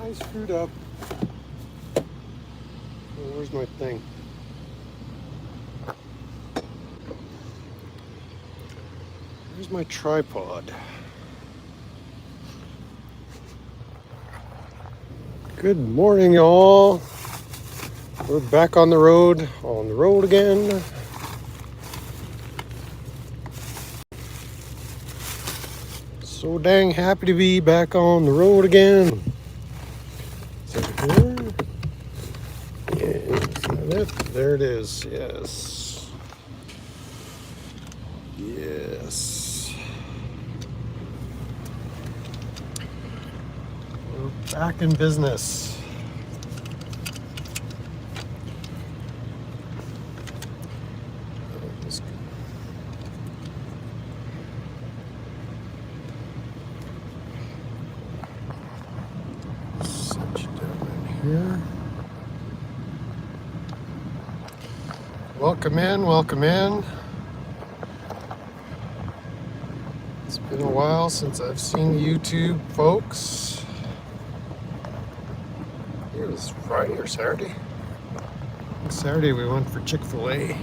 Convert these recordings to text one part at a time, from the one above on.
I screwed up. Oh, where's my thing? Where's my tripod? Good morning, y'all. We're back on the road again. So dang happy to be back on the road again. Is it here? Yeah, is that it? There it is. Yes. Yes. We're back in business. Set you down in here. Welcome in, welcome in. It's been a while since I've seen YouTube folks. It was Friday or Saturday. Saturday we went for Chick-fil-A.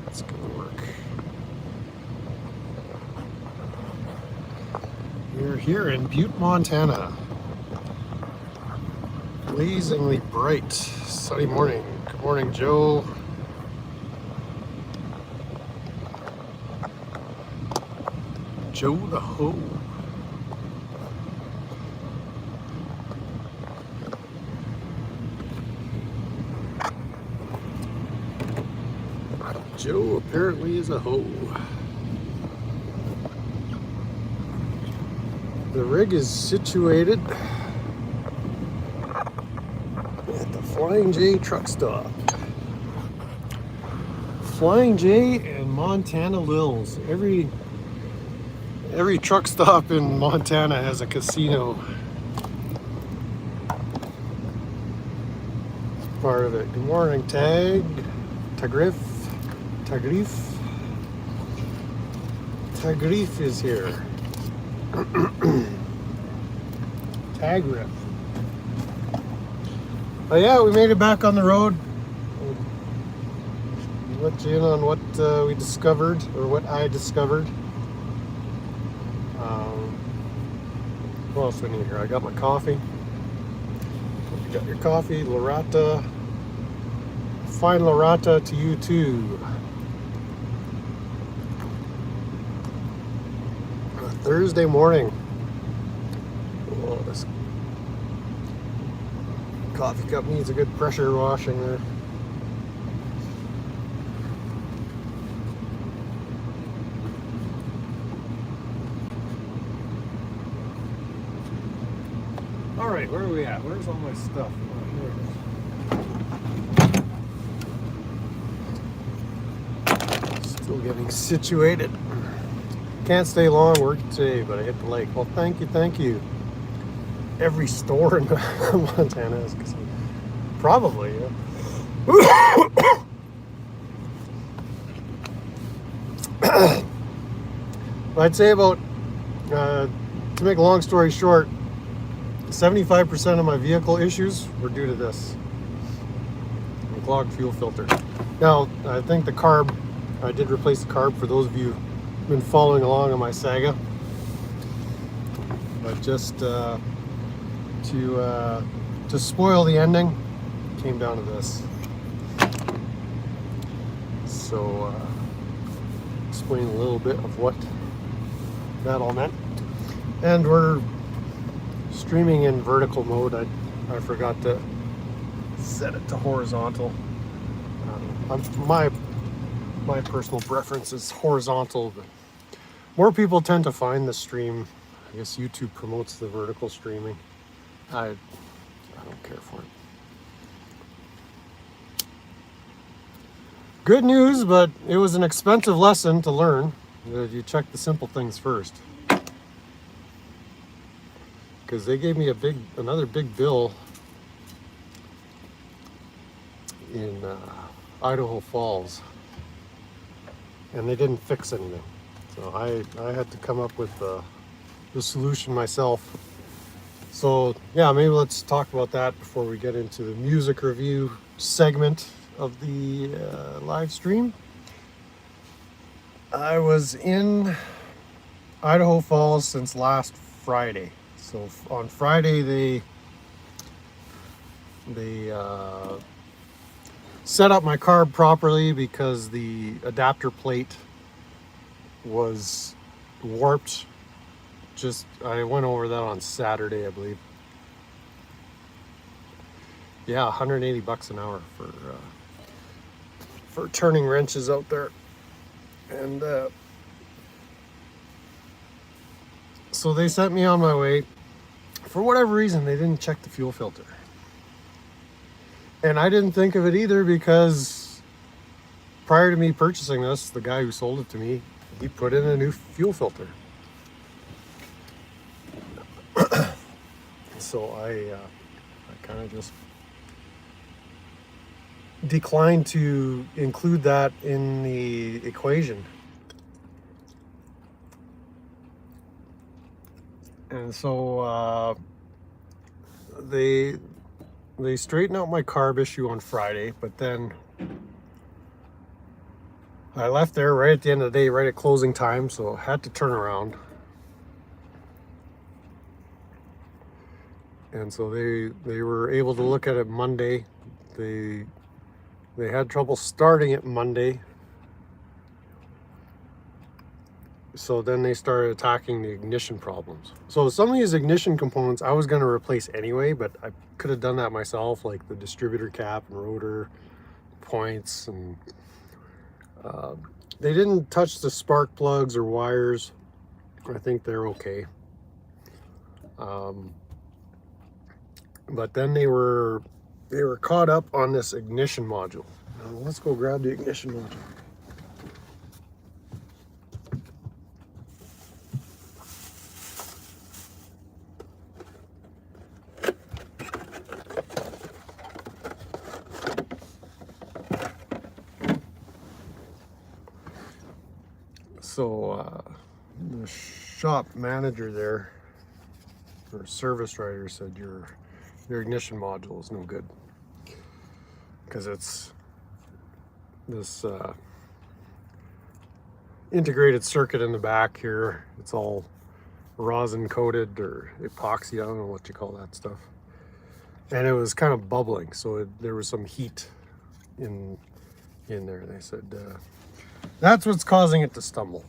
It's gonna work. We're here in Butte, Montana. Blazingly bright, sunny morning. Good morning, Joe. Joe the Ho. Joe apparently is a hoe. The rig is situated at the Flying J truck stop. Flying J and Montana Lils. Every truck stop in Montana has a casino. It's part of it. Good morning, Tagrif is here. Tagrif. Oh yeah, we made it back on the road. We'll let you in on what we discovered, or what I discovered. What else do I need here? I got my coffee. Hope you got your coffee. Lorata. Fine Lorata to you too. Thursday morning. Oh, this coffee cup needs a good pressure washing there. All right, where are we at? Where's all my stuff? Oh, here it is. Still getting situated. Can't stay long working today, but I hit the lake. Well, thank you. Every store in Montana is probably. Yeah. I'd say about, to make a long story short, 75% of my vehicle issues were due to this. The clogged fuel filter. Now, I think the carb, I did replace the carb for those of you who've been following along on my saga. But just to spoil the ending, it came down to this. So, explain a little bit of what that all meant. And we're streaming in vertical mode. I forgot to set it to horizontal. My personal preference is horizontal, but more people tend to find the stream. I guess YouTube promotes the vertical streaming. I don't care for it. Good news, but it was an expensive lesson to learn. You check the simple things first. Because they gave me another big bill in Idaho Falls, and they didn't fix anything. So I had to come up with the solution myself. So yeah, maybe let's talk about that before we get into the music review segment of the live stream. I was in Idaho Falls since last Friday. So on Friday they set up my carb properly because the adapter plate was warped. I went over that on Saturday, I believe. Yeah, 180 bucks an hour for turning wrenches out there. And so they sent me on my way. For whatever reason, they didn't check the fuel filter. And I didn't think of it either because prior to me purchasing this, the guy who sold it to me, he put in a new fuel filter. So I kind of just declined to include that in the equation. And so they straightened out my carb issue on Friday, but then I left there right at the end of the day, right at closing time, so I had to turn around. And so they were able to look at it Monday. They had trouble starting it Monday. So then they started attacking the ignition problems. So some of these ignition components I was going to replace anyway, but I could have done that myself, like the distributor cap and rotor points. And they didn't touch the spark plugs or wires. I think they're okay. But then they were caught up on this ignition module. Now let's go grab the ignition module. So the shop manager there, or service writer, said your ignition module is no good because it's this integrated circuit in the back here. It's all rosin coated or epoxy, I don't know what you call that stuff, and it was kind of bubbling, so there was some heat in there. They said that's what's causing it to stumble.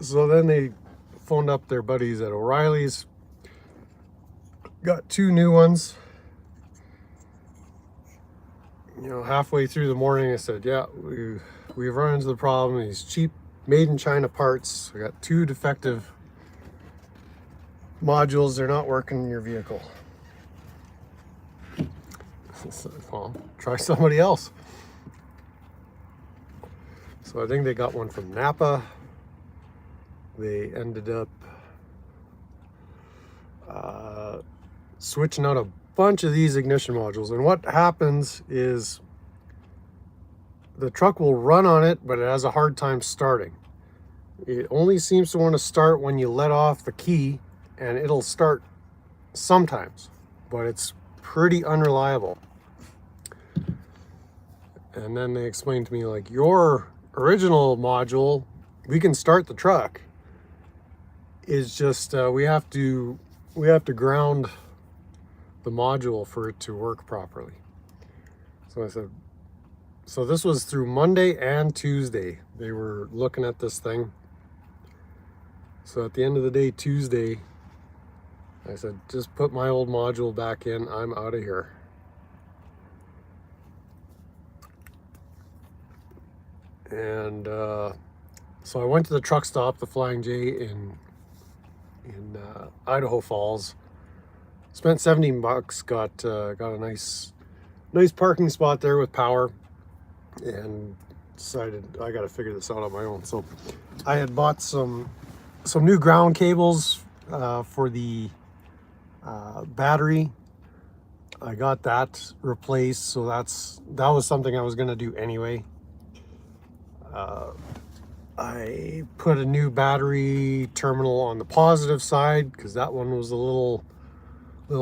So then they phoned up their buddies at O'Reilly's, got two new ones. You know, halfway through the morning I said, yeah, we've run into the problem. These cheap made in China parts. We got two defective modules. They're not working in your vehicle. So, well, try somebody else. So I think they got one from Napa. They ended up switching out a bunch of these ignition modules. And what happens is the truck will run on it, but it has a hard time starting. It only seems to want to start when you let off the key, and it'll start sometimes, but it's pretty unreliable. And then they explained to me, like, your original module, we can start the truck. It's just we have to ground the module for it to work properly. So I said, so this was through Monday and Tuesday. They were looking at this thing. So at the end of the day, Tuesday, I said, just put my old module back in. I'm out of here. And so I went to the truck stop, the Flying J in Idaho Falls. Spent 17 bucks, got a nice parking spot there with power, and decided I got to figure this out on my own. So I had bought some new ground cables for the battery. I got that replaced, so that was something I was going to do anyway. I put a new battery terminal on the positive side because that one was a little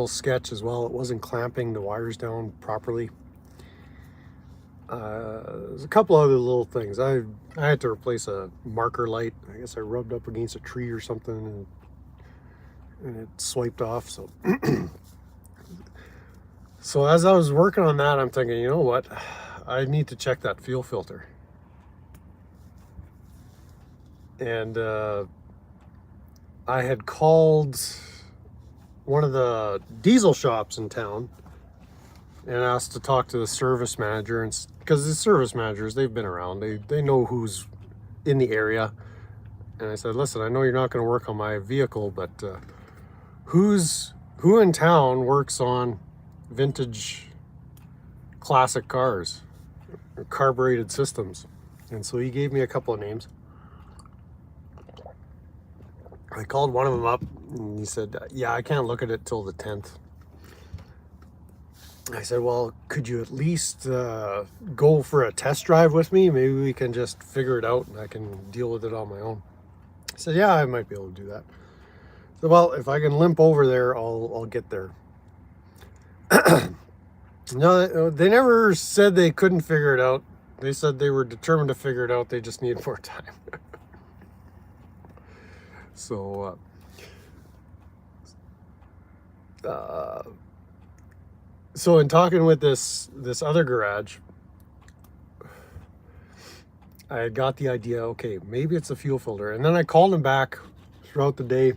sketch as well. It wasn't clamping the wires down properly. There's a couple other little things. I had to replace a marker light. I guess I rubbed up against a tree or something and it swiped off. So so as I was working on that, I'm thinking, you know what, I need to check that fuel filter. And I had called one of the diesel shops in town and asked to talk to the service manager, and because the service managers, they've been around, they know who's in the area. And I said, listen, I know you're not going to work on my vehicle, but who in town works on vintage classic cars or carbureted systems? And so he gave me a couple of names. I called one of them up and he said, yeah, I can't look at it till the 10th. I said, well, could you at least go for a test drive with me? Maybe we can just figure it out and I can deal with it on my own. I said, yeah, I might be able to do that. So, well, if I can limp over there, I'll get there. No, they never said they couldn't figure it out. They said they were determined to figure it out. They just needed more time. So, so in talking with this other garage, I had got the idea, okay, maybe it's a fuel filter. And then I called him back throughout the day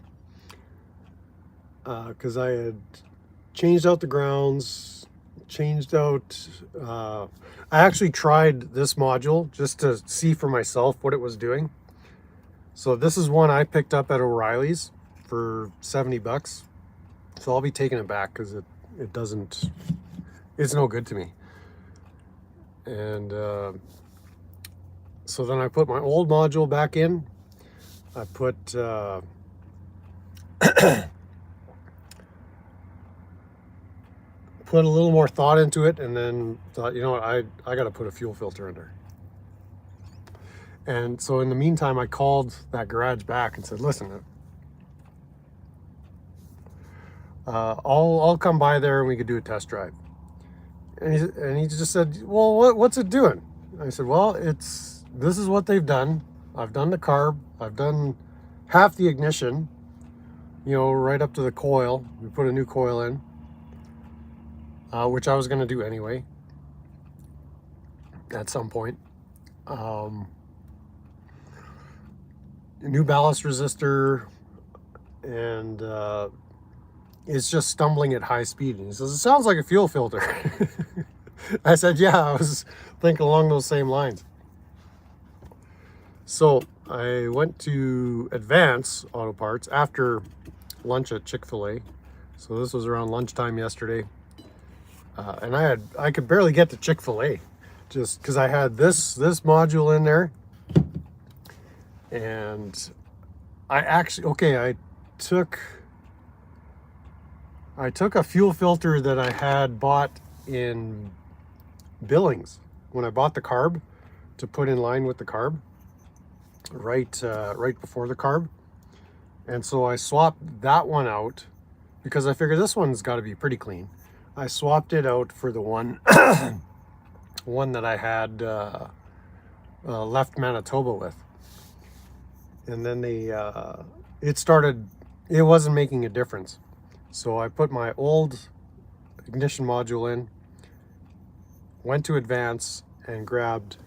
because I had changed out the grounds, changed out, I actually tried this module just to see for myself what it was doing. So this is one I picked up at O'Reilly's for 70 bucks. So I'll be taking it back because it doesn't, it's no good to me. And so then I put my old module back in. I put put a little more thought into it, and then thought, you know what, I got to put a fuel filter under. And so in the meantime, I called that garage back and said, listen, I'll come by there and we could do a test drive. And he just said, well, what's it doing? I said, well, this is what they've done. I've done the carb. I've done half the ignition, you know, right up to the coil. We put a new coil in, which I was going to do anyway at some point. New ballast resistor, and it's just stumbling at high speed. And he says, it sounds like a fuel filter. I said, yeah, I was thinking along those same lines. So I went to Advance Auto Parts after lunch at Chick-fil-A. So this was around lunchtime yesterday. And I could barely get to Chick-fil-A just because I had this module in there. And I took a fuel filter that I had bought in Billings when I bought the carb to put in line with the carb right before the carb. And so I swapped that one out because I figured this one's got to be pretty clean. I swapped it out for the one that I had left Manitoba with. And then it wasn't making a difference. So I put my old ignition module in, went to Advance and grabbed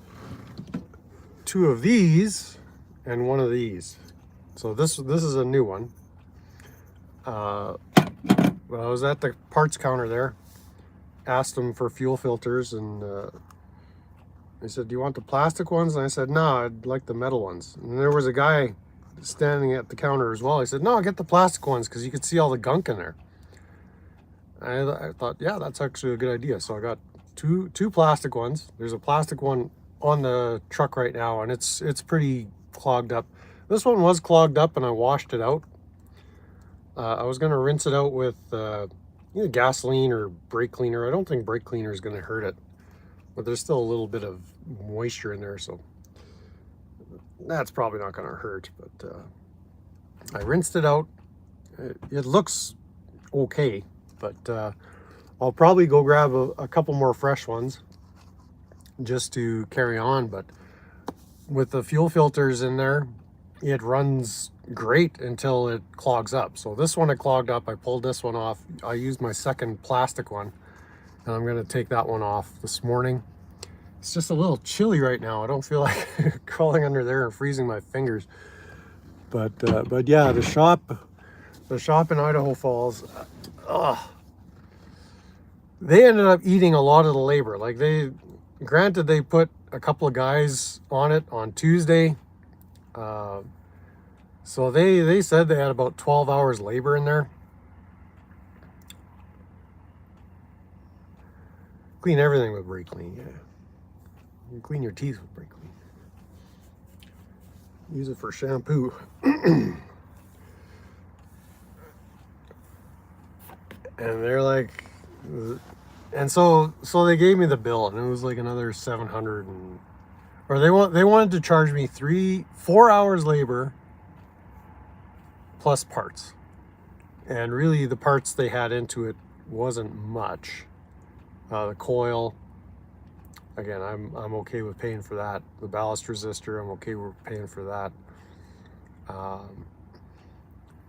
2 of these and 1 of these. So this is a new one. Well, I was at the parts counter there, asked them for fuel filters, and they said, do you want the plastic ones? And I said, no, I'd like the metal ones. And there was a guy standing at the counter as well. He said, no, get the plastic ones because you could see all the gunk in there. I thought, yeah, that's actually a good idea. So I got two plastic ones. There's a plastic one on the truck right now, and it's pretty clogged up. This one was clogged up, and I washed it out. I was going to rinse it out with either gasoline or brake cleaner. I don't think brake cleaner is going to hurt it, but there's still a little bit of moisture in there, so that's probably not going to hurt. But I rinsed it out. It looks okay, but I'll probably go grab a couple more fresh ones just to carry on. But with the fuel filters in there, it runs great until it clogs up. So this one, it clogged up. I pulled this one off. I used my second plastic one, and I'm going to take that one off this morning. It's just a little chilly right now. I don't feel like crawling under there and freezing my fingers. But yeah, the shop in Idaho Falls, they ended up eating a lot of the labor. Like, granted, they put a couple of guys on it on Tuesday. So they said they had about 12 hours labor in there. Clean everything with brake clean, yeah. You clean your teeth with brake clean. Use it for shampoo. And they're like, and so they gave me the bill, and it was like another 700, or they wanted to charge me 4 hours labor plus parts. And really the parts they had into it wasn't much. The coil, again, I'm okay with paying for that. The ballast resistor, I'm okay with paying for that.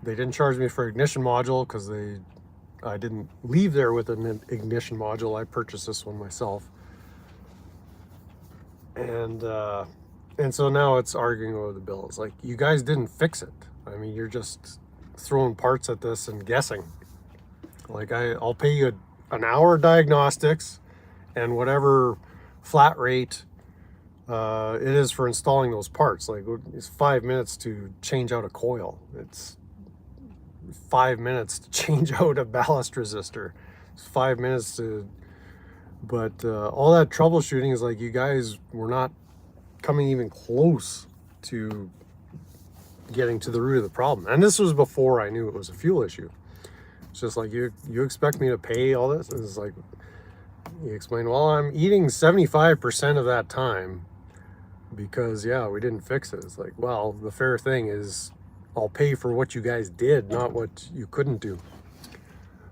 They didn't charge me for ignition module because I didn't leave there with an ignition module. I purchased this one myself. And so now it's arguing over the bill. It's like, you guys didn't fix it. I mean, you're just throwing parts at this and guessing. Like, I'll pay you an hour diagnostics and whatever flat rate it is for installing those parts. Like, it's 5 minutes to change out a coil. It's 5 minutes to change out a ballast resistor. It's 5 minutes to, but all that troubleshooting is like, you guys were not coming even close to getting to the root of the problem. And this was before I knew it was a fuel issue. It's just like, you expect me to pay all this? And it's like, you explain, well, I'm eating 75% of that time because, yeah, we didn't fix it. It's like, well, the fair thing is I'll pay for what you guys did, not what you couldn't do.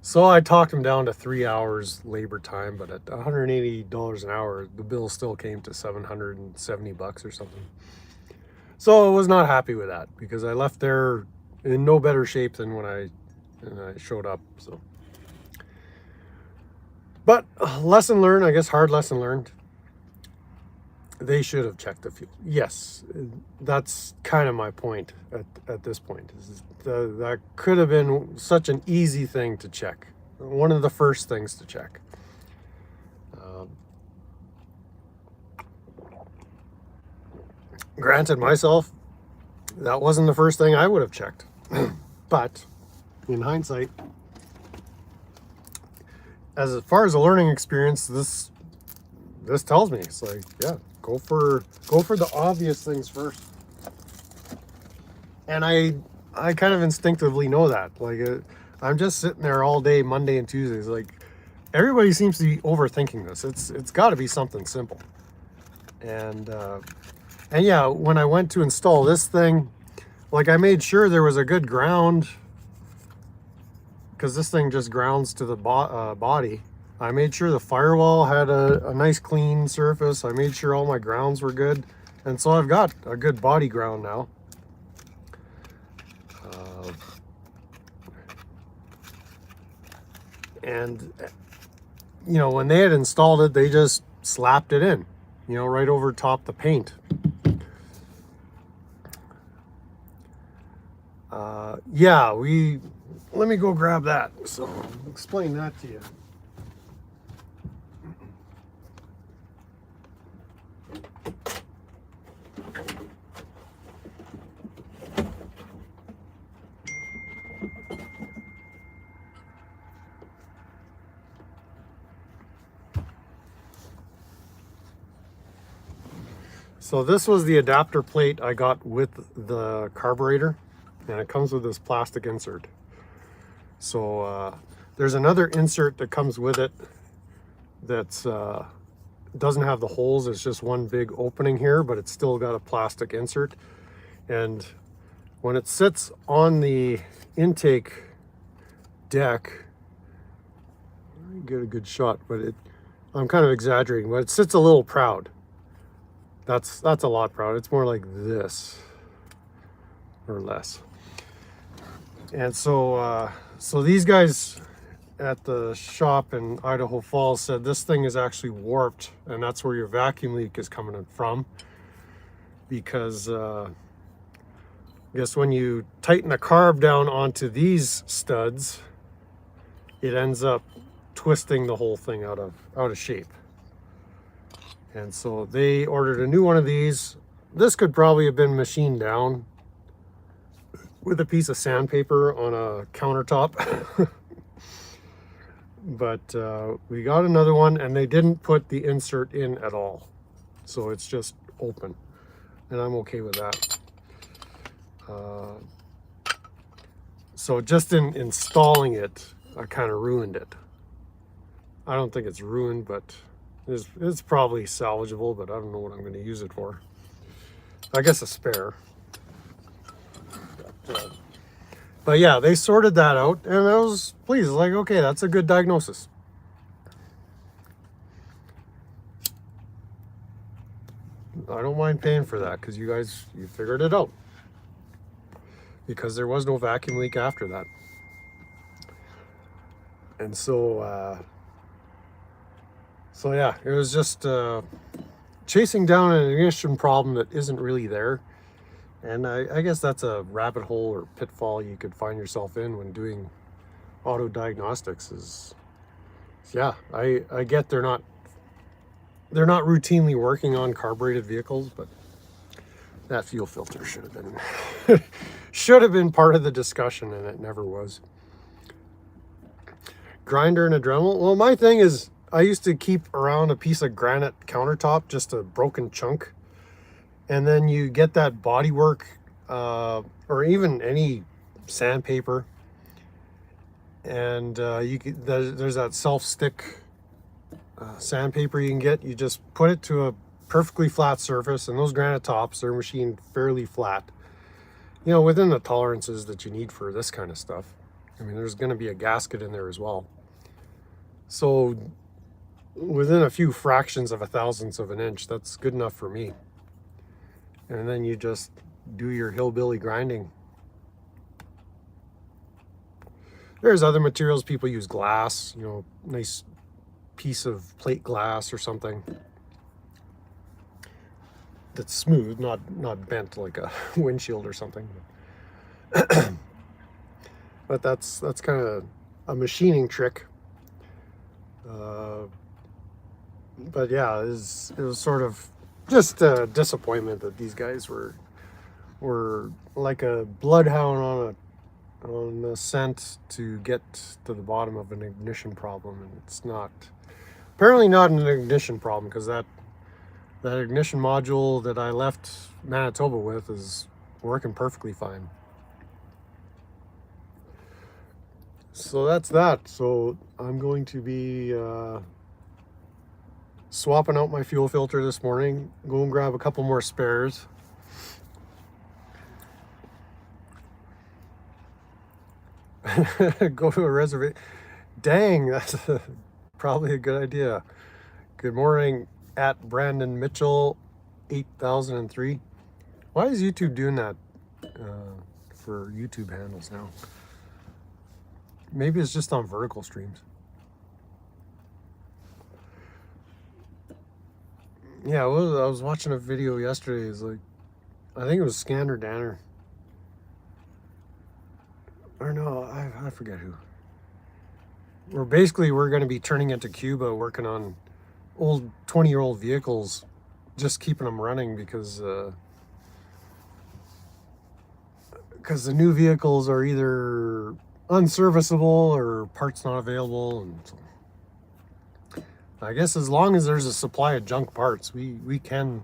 So I talked them down to 3 hours labor time, but at $180 an hour, the bill still came to $770 or something. So I was not happy with that because I left there in no better shape than when I showed up. So, but lesson learned, I guess, hard lesson learned. They should have checked the fuel. Yes, that's kind of my point at this point. That could have been such an easy thing to check. One of the first things to check. Granted, myself, that wasn't the first thing I would have checked. But in hindsight, as far as a learning experience, this tells me, it's like, yeah, go for the obvious things first. And I kind of instinctively know that. Like, I'm just sitting there all day, Monday and Tuesdays. Like, everybody seems to be overthinking this. It's got to be something simple. And yeah, when I went to install this thing, like, I made sure there was a good ground, because this thing just grounds to the body. I made sure the firewall had a nice clean surface. I made sure all my grounds were good. And so I've got a good body ground now. And, you know, when they had installed it, they just slapped it in, you know, right over top the paint. Yeah, let me go grab that. So I'll explain that to you. So this was the adapter plate I got with the carburetor, and it comes with this plastic insert. So There's another insert that comes with it that's doesn't have the holes. It's just one big opening here, but it's still got a plastic insert. And when it sits on the intake deck, I get a good shot, but I'm kind of exaggerating, but it sits a little proud. That's a lot proud. It's more like this or less. And so so these guys at the shop in Idaho Falls said this thing is actually warped, and that's where your vacuum leak is coming from, because I guess when you tighten the carb down onto these studs, it ends up twisting the whole thing out of shape. And so they ordered a new one of these. This could probably have been machined down with a piece of sandpaper on a countertop. But we got another one, and they didn't put the insert in at all. So it's just open, and I'm okay with that. So just in installing it, I kind of ruined it. I don't think it's ruined, but it's probably salvageable, but I don't know what I'm going to use it for. I guess a spare. But yeah, they sorted that out, and I was pleased. Like, okay, that's a good diagnosis. I don't mind paying for that, because you figured it out. Because there was no vacuum leak after that. And so yeah, it was just chasing down an ignition problem that isn't really there. And I guess that's a rabbit hole or pitfall you could find yourself in when doing auto diagnostics. Is, yeah, I get they're not routinely working on carbureted vehicles, but that fuel filter should have been part of the discussion, and it never was. Grinder and a Dremel. Well, my thing is, I used to keep around a piece of granite countertop, just a broken chunk. And then you get that bodywork, or even any sandpaper, and there's that self-stick sandpaper you can get. You just put it to a perfectly flat surface, and those granite tops, they're machined fairly flat, you know, within the tolerances that you need for this kind of stuff. I mean, there's going to be a gasket in there as well. So within a few fractions of a thousandths of an inch, that's good enough for me. And then you just do your hillbilly grinding. There's other materials. People use glass, you know, nice piece of plate glass or something that's smooth, not bent like a windshield or something. But that's kind of a machining trick. But yeah, it was sort of just a disappointment that these guys were like a bloodhound on a scent to get to the bottom of an ignition problem, and it's apparently not an ignition problem, because that ignition module that I left Manitoba with is working perfectly fine. So that's that. So I'm going to be swapping out my fuel filter this morning. Go and grab a couple more spares. Go to a reservation. Dang, that's probably a good idea. Good morning at Brandon Mitchell 8003. Why is YouTube doing that for YouTube handles now? Maybe it's just on vertical streams. Yeah, well, I was watching a video yesterday. It's like, I think it was Scanner Danner. Or no, I forget who. We're going to be turning into Cuba, working on old 20-year-old vehicles, just keeping them running because the new vehicles are either unserviceable or parts not available, and so I guess as long as there's a supply of junk parts, we can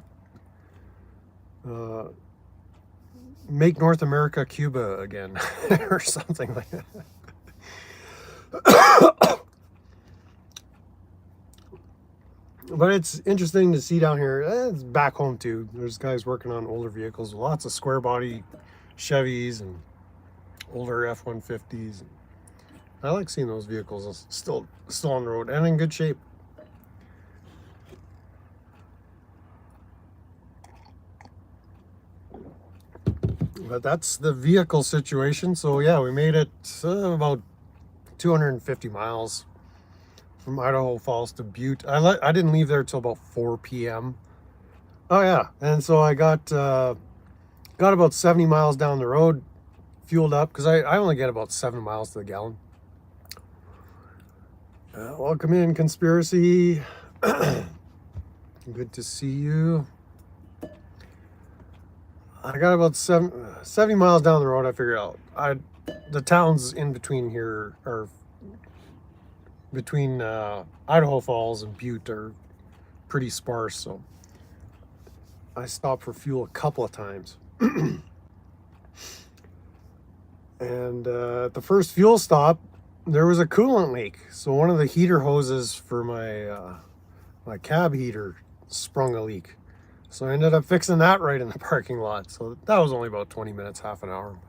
make North America Cuba again or something like that. But it's interesting to see down here. It's back home too. There's guys working on older vehicles, lots of square body Chevys and older F-150s. I like seeing those vehicles still on the road and in good shape. But that's the vehicle situation. So yeah, we made it about 250 miles from Idaho Falls to Butte. I didn't leave there till about 4 p.m. Oh yeah, and so I got about 70 miles down the road, fueled up, because I only get about 7 miles to the gallon. Welcome in, Conspiracy. Good to see you. I got about 70 miles down the road. I figured out the towns in between here are between Idaho Falls and Butte are pretty sparse, so I stopped for fuel a couple of times. And at the first fuel stop, there was a coolant leak. So one of the heater hoses for my cab heater sprung a leak. So I ended up fixing that right in the parking lot. So that was only about 20 minutes, half an hour.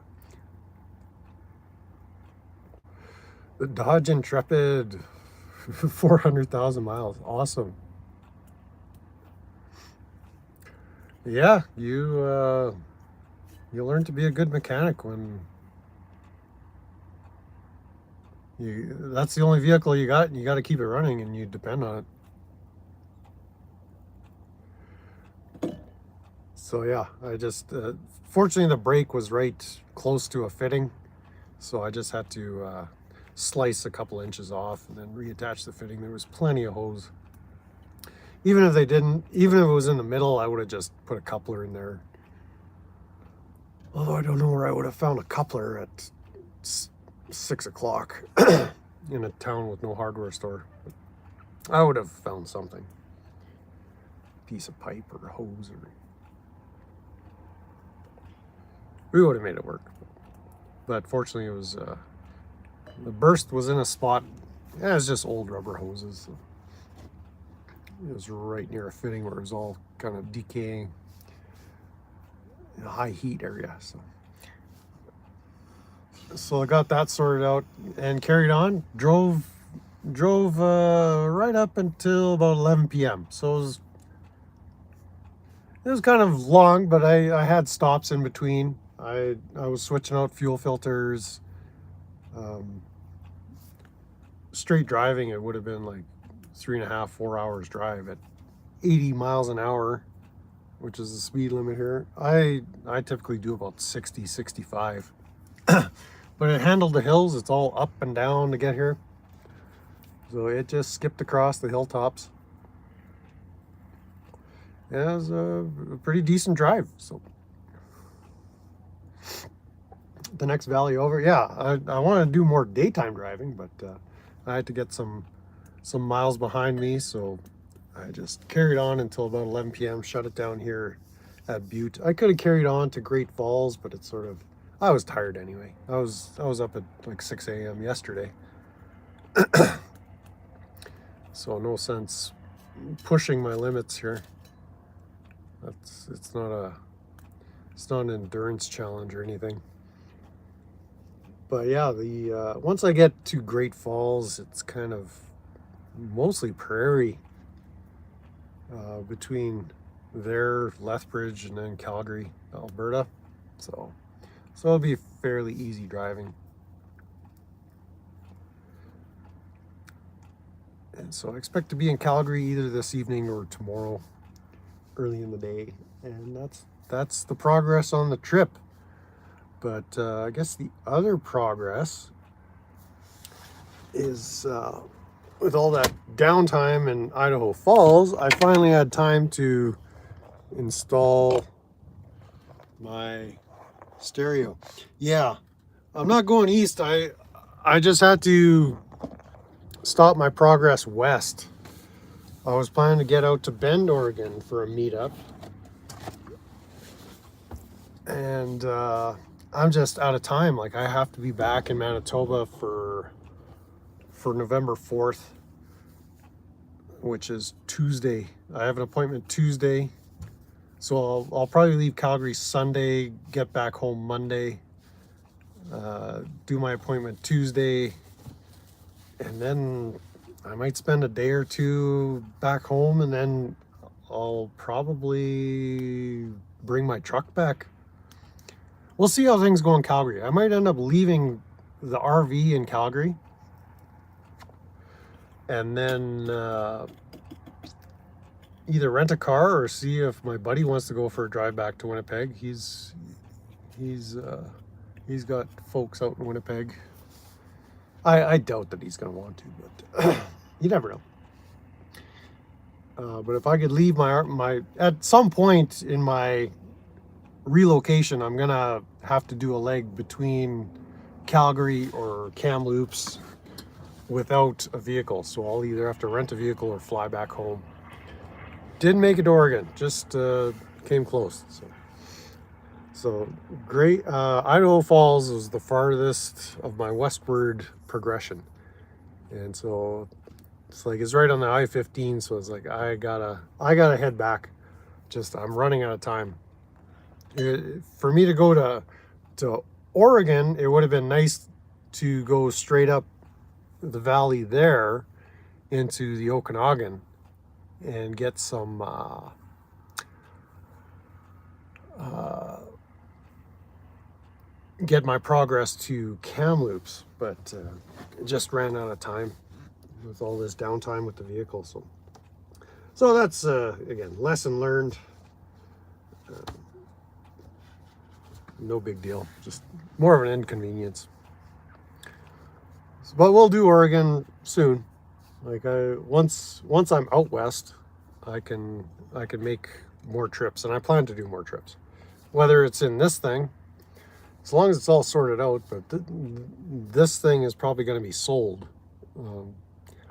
The Dodge Intrepid, 400,000 miles. Awesome. Yeah, you learn to be a good mechanic when that's the only vehicle you got, and you got to keep it running, and you depend on it. So yeah, I just fortunately the brake was right close to a fitting, so I just had to slice a couple inches off and then reattach the fitting. There was plenty of hose. Even if it was in the middle, I would have just put a coupler in there. Although I don't know where I would have found a coupler at 6 o'clock in a town with no hardware store. But I would have found something. Piece of pipe or a hose, or we would have made it work. But fortunately it was the burst was in a spot. Yeah, it was just old rubber hoses. So it was right near a fitting where it was all kind of decaying in a high heat area. So I got that sorted out and carried on. Drove right up until about 11 p.m. So it was kind of long, but I had stops in between. I was switching out fuel filters. Straight driving, it would have been like 3.5, 4 hours drive at 80 miles an hour, which is the speed limit here. I typically do about 60, 65. But it handled the hills. It's all up and down to get here. So it just skipped across the hilltops. It was a pretty decent drive. So the next valley over, yeah, I want to do more daytime driving, but I had to get some miles behind me, so I just carried on until about 11 p.m. Shut it down here at Butte. I could have carried on to Great Falls, but it's sort of, I was tired anyway. I was up at like 6 a.m. yesterday. So no sense pushing my limits here. It's not an endurance challenge or anything. But yeah, once I get to Great Falls, it's kind of mostly prairie between there, Lethbridge, and then Calgary, Alberta. So it'll be fairly easy driving. And so I expect to be in Calgary either this evening or tomorrow, early in the day. And that's the progress on the trip. But I guess the other progress is with all that downtime in Idaho Falls, I finally had time to install my stereo. Yeah, I'm not going east. I just had to stop my progress west. I was planning to get out to Bend, Oregon for a meetup. And I'm just out of time. Like, I have to be back in Manitoba for for November 4th, which is Tuesday. I have an appointment Tuesday, so I'll probably leave Calgary Sunday, get back home Monday, do my appointment Tuesday, and then I might spend a day or two back home, and then I'll probably bring my truck back. We'll see how things go in Calgary. I might end up leaving the RV in Calgary, and then either rent a car or see if my buddy wants to go for a drive back to Winnipeg. He's got folks out in Winnipeg. I doubt that he's going to want to, but you never know. But if I could leave my at some point in my relocation, I'm gonna have to do a leg between Calgary or Kamloops without a vehicle. So I'll either have to rent a vehicle or fly back home. Didn't make it to Oregon, just came close. So great. Idaho Falls was the farthest of my westward progression, and so it's like it's right on the I-15. So it's like I gotta head back. Just I'm running out of time. For me to go to Oregon, it would have been nice to go straight up the valley there into the Okanagan and get some get my progress to Kamloops, but just ran out of time with all this downtime with the vehicle. So that's again, lesson learned. No big deal, just more of an inconvenience. But we'll do Oregon soon. Like once I'm out west, I can make more trips, and I plan to do more trips. Whether it's in this thing, as long as it's all sorted out, but this thing is probably going to be sold.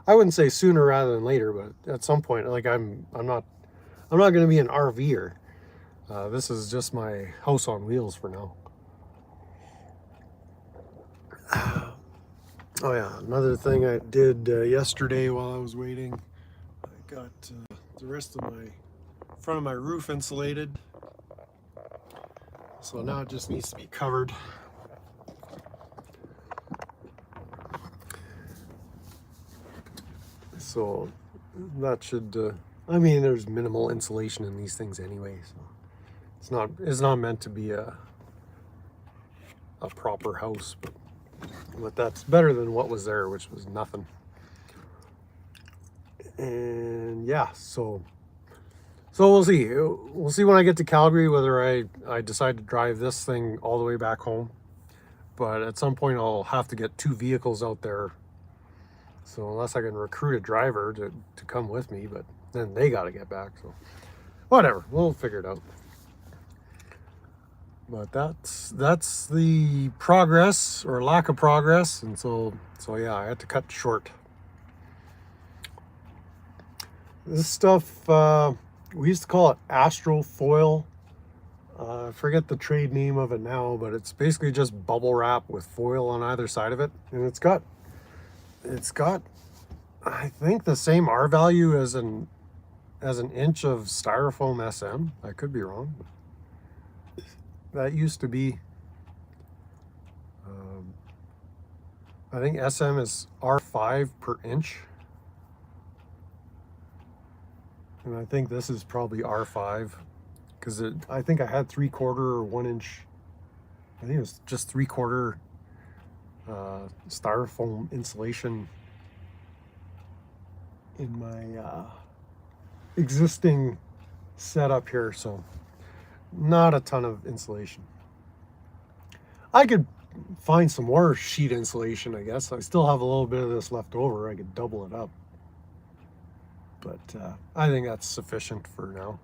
I wouldn't say sooner rather than later, but at some point, like I'm not going to be an RVer. This is just my house on wheels for now. Oh yeah, another thing I did yesterday while I was waiting, I got the rest of my front of my roof insulated. So now it just needs to be covered. So that should, I mean, there's minimal insulation in these things anyway, so it's not meant to be a proper house, but that's better than what was there, which was nothing. And yeah, so we'll see. We'll see when I get to Calgary whether I decide to drive this thing all the way back home. But at some point I'll have to get two vehicles out there. So unless I can recruit a driver to come with me, but then they got to get back. So whatever, we'll figure it out. But that's the progress or lack of progress, and so yeah, I had to cut short. This stuff, we used to call it Astro Foil. I forget the trade name of it now, but it's basically just bubble wrap with foil on either side of it, and it's got I think the same R value as an inch of styrofoam SM. I could be wrong. That used to be, I think SM is R5 per inch. And I think this is probably R5 because I think I had 3/4 or 1 inch. I think it was just 3/4 styrofoam insulation in my existing setup here. So not a ton of insulation. I could find some more sheet insulation, I guess. I still have a little bit of this left over. I could double it up. But I think that's sufficient for now.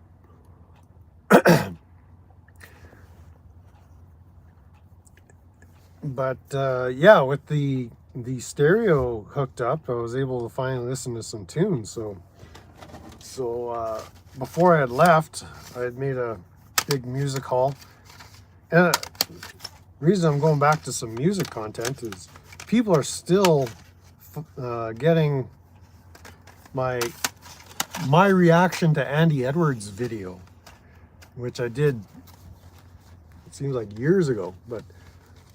But yeah, with the stereo hooked up, I was able to finally listen to some tunes. So before I had left, I had made a big music haul. And the reason I'm going back to some music content is people are still getting my reaction to Andy Edwards video, which I did, it seems like years ago. But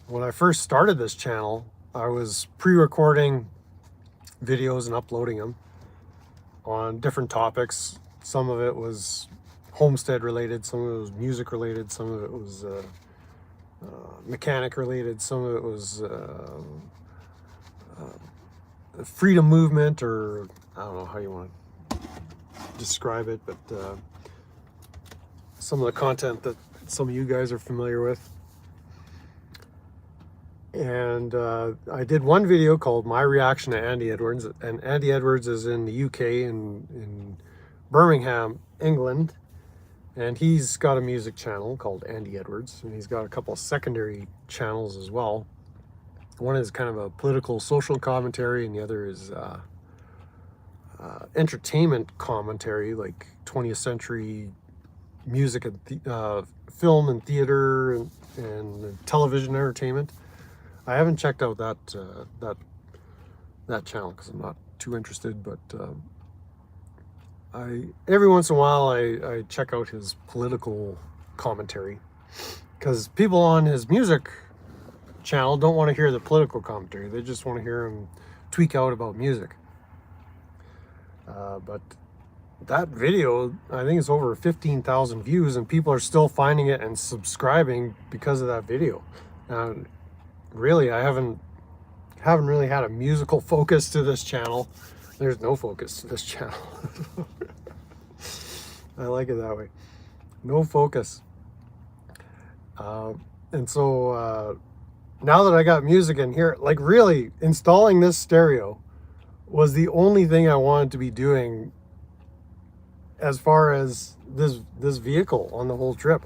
when I first started this channel, I was pre-recording videos and uploading them on different topics. Some of it was homestead related, some of it was music related, some of it was mechanic related, some of it was freedom movement, or I don't know how you want to describe it, but some of the content that some of you guys are familiar with. And I did one video called My Reaction to Andy Edwards, and Andy Edwards is in the UK, in Birmingham, England, and he's got a music channel called Andy Edwards, and he's got a couple of secondary channels as well. One is kind of a political social commentary, and the other is entertainment commentary, like 20th century music and film and theater and television entertainment. I haven't checked out that channel because I'm not too interested, but every once in a while I check out his political commentary, because people on his music channel don't want to hear the political commentary. They just want to hear him tweak out about music. But that video, I think it's over 15,000 views, and people are still finding it and subscribing because of that video. Really, I haven't really had a musical focus to this channel. There's no focus to this channel. I like it that way. No focus. And so now that I got music in here, like really installing this stereo was the only thing I wanted to be doing as far as this vehicle on the whole trip.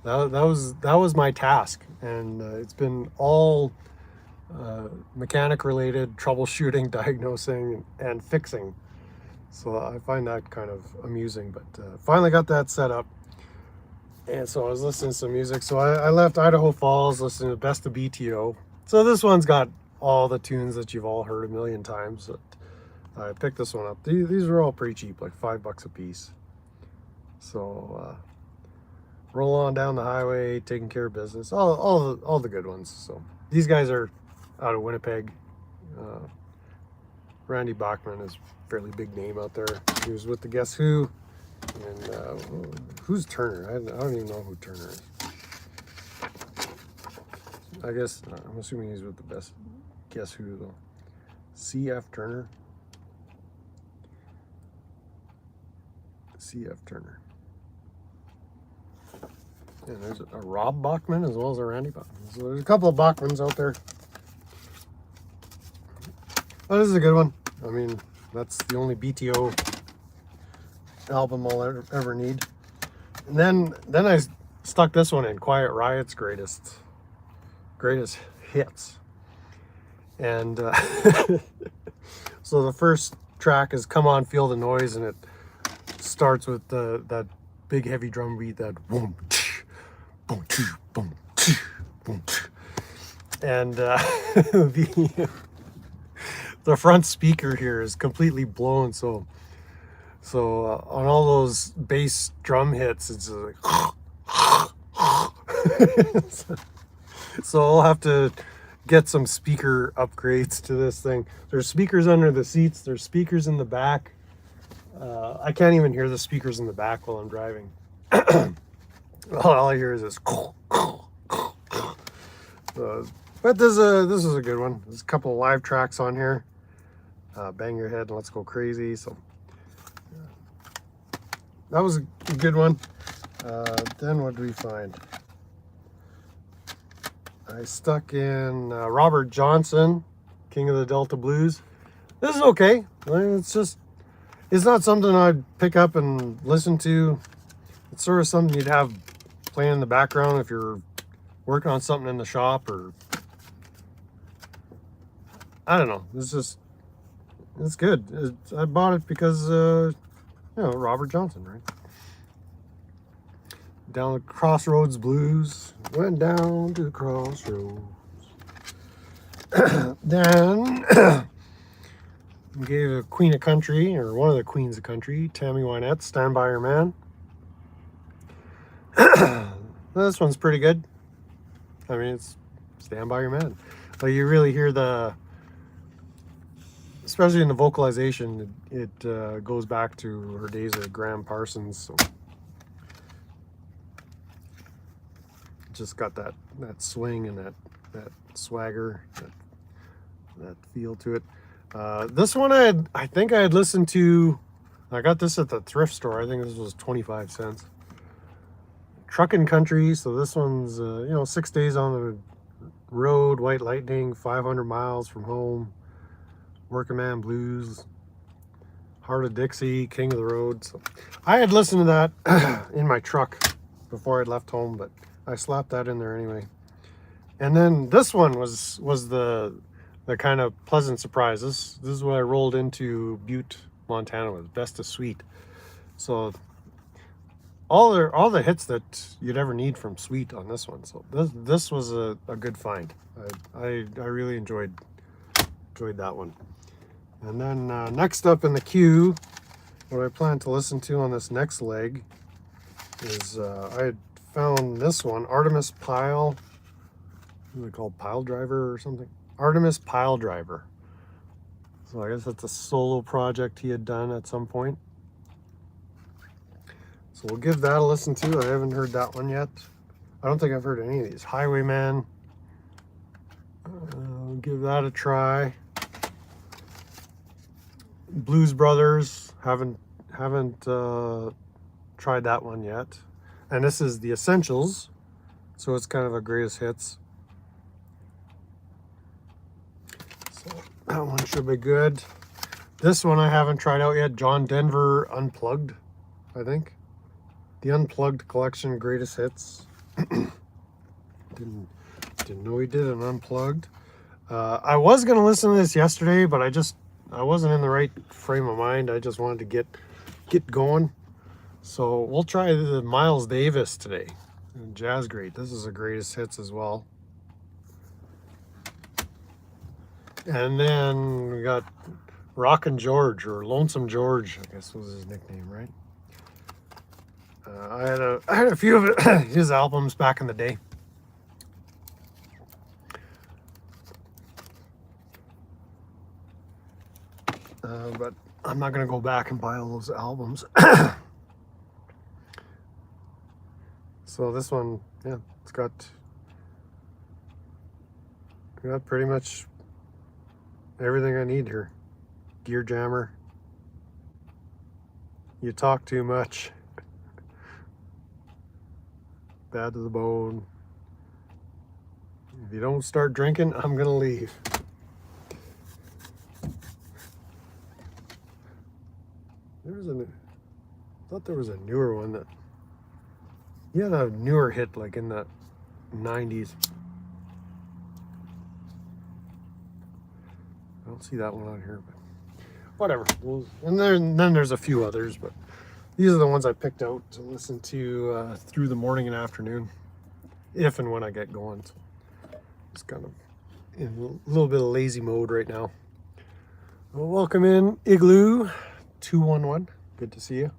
That was my task, and it's been all mechanic related, troubleshooting, diagnosing, and fixing. So I find that kind of amusing, but finally got that set up. And so I was listening to some music. So I left Idaho Falls listening to Best of BTO. So this one's got all the tunes that you've all heard a million times. I picked this one up. These were all pretty cheap, like $5 a piece. So roll on down the highway, taking care of business, all the good ones. So these guys are out of Winnipeg. Randy Bachman is a fairly big name out there. He was with the Guess Who, and who's Turner? I don't even know who Turner is. I guess I'm assuming he's with the best Guess Who though. C.F. Turner. C.F. Turner. And there's a Rob Bachman as well as a Randy Bachman. So there's a couple of Bachmans out there. Oh, this is a good one. I mean, that's the only BTO album I'll ever need. And then I stuck this one in, Quiet Riot's greatest hits. And so the first track is Come On Feel the Noise, and it starts with that big heavy drum beat, that boom, boom, boom, boom. And the front speaker here is completely blown, so on all those bass drum hits, it's like so I'll have to get some speaker upgrades to this thing. There's speakers under the seats, there's speakers in the back. I can't even hear the speakers in the back while I'm driving. All I hear is this. But this is a good one. There's a couple of live tracks on here. Bang Your Head and Let's Go Crazy. So that was a good one. Then what did we find? I stuck in Robert Johnson, King of the Delta Blues. This is okay. It's not something I'd pick up and listen to. It's sort of something you'd have playing in the background if you're working on something in the shop, or I don't know. It's good. I bought it because, Robert Johnson, right? Down the Crossroads Blues. Went down to the crossroads. Then gave a Queen of Country, or one of the Queens of Country, Tammy Wynette, Stand By Your Man. This one's pretty good. I mean, it's Stand By Your Man. Like, you really hear especially in the vocalization, it goes back to her days at Graham Parsons. So just got that swing and that swagger, that feel to it. This one I think I had listened to. I got this at the thrift store. I think this was 25 cents. Truckin' Country. So this one's 6 days on the road, White Lightning, 500 miles from home, Working Man Blues, Heart of Dixie, King of the Road. So I had listened to that in my truck before I'd left home, but I slapped that in there anyway. And then this one was the kind of pleasant surprise. This is what I rolled into Butte, Montana with, Best of Sweet. So all the hits that you'd ever need from Sweet on this one. So this was a good find. I really enjoyed that one. And then next up in the queue, what I plan to listen to on this next leg is I had found this one, Artemis Pile. What is it called? Pile Driver or something? Artemis Pile Driver. So I guess that's a solo project he had done at some point. So we'll give that a listen to. I haven't heard that one yet. I don't think I've heard any of these. Highwayman. I'll give that a try. Blues Brothers. Haven't tried that one yet. And this is the Essentials. So it's kind of a greatest hits. So that one should be good. This one I haven't tried out yet. John Denver Unplugged, I think. The Unplugged Collection Greatest Hits. Didn't know he did an Unplugged. I was going to listen to this yesterday, but I wasn't in the right frame of mind. I just wanted to get going. So we'll try the Miles Davis today. Jazz Great. This is a greatest hits as well. And then we got Rockin' George, or Lonesome George, I guess was his nickname, right? I had a few of his albums back in the day. But I'm not going to go back and buy all those albums. So this one, yeah, it's got pretty much everything I need here. Gear Jammer. You Talk Too Much. Bad to the Bone. If you don't start drinking, I'm gonna leave. I thought there was a newer one that he had a newer hit like in the 90s. I don't see that one on here, but whatever. And then there's a few others, but these are the ones I picked out to listen to through the morning and afternoon, if and when I get going. So just kind of in a little bit of lazy mode right now. Well, welcome in, Igloo 211. Good to see you.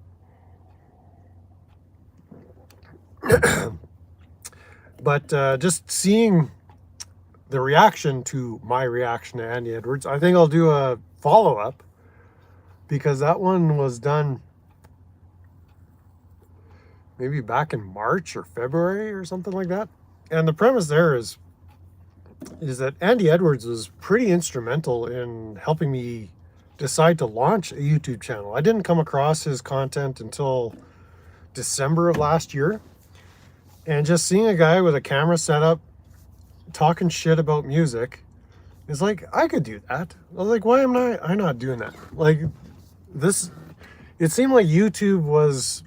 But just seeing the reaction to my reaction to Andy Edwards, I think I'll do a follow-up, because that one was done maybe back in March or February or something like that. And the premise there is that Andy Edwards was pretty instrumental in helping me decide to launch a YouTube channel. I didn't come across his content until December of last year. And just seeing a guy with a camera set up talking shit about music is like, I could do that. I was like, why am I not doing that? Like this, it seemed like YouTube was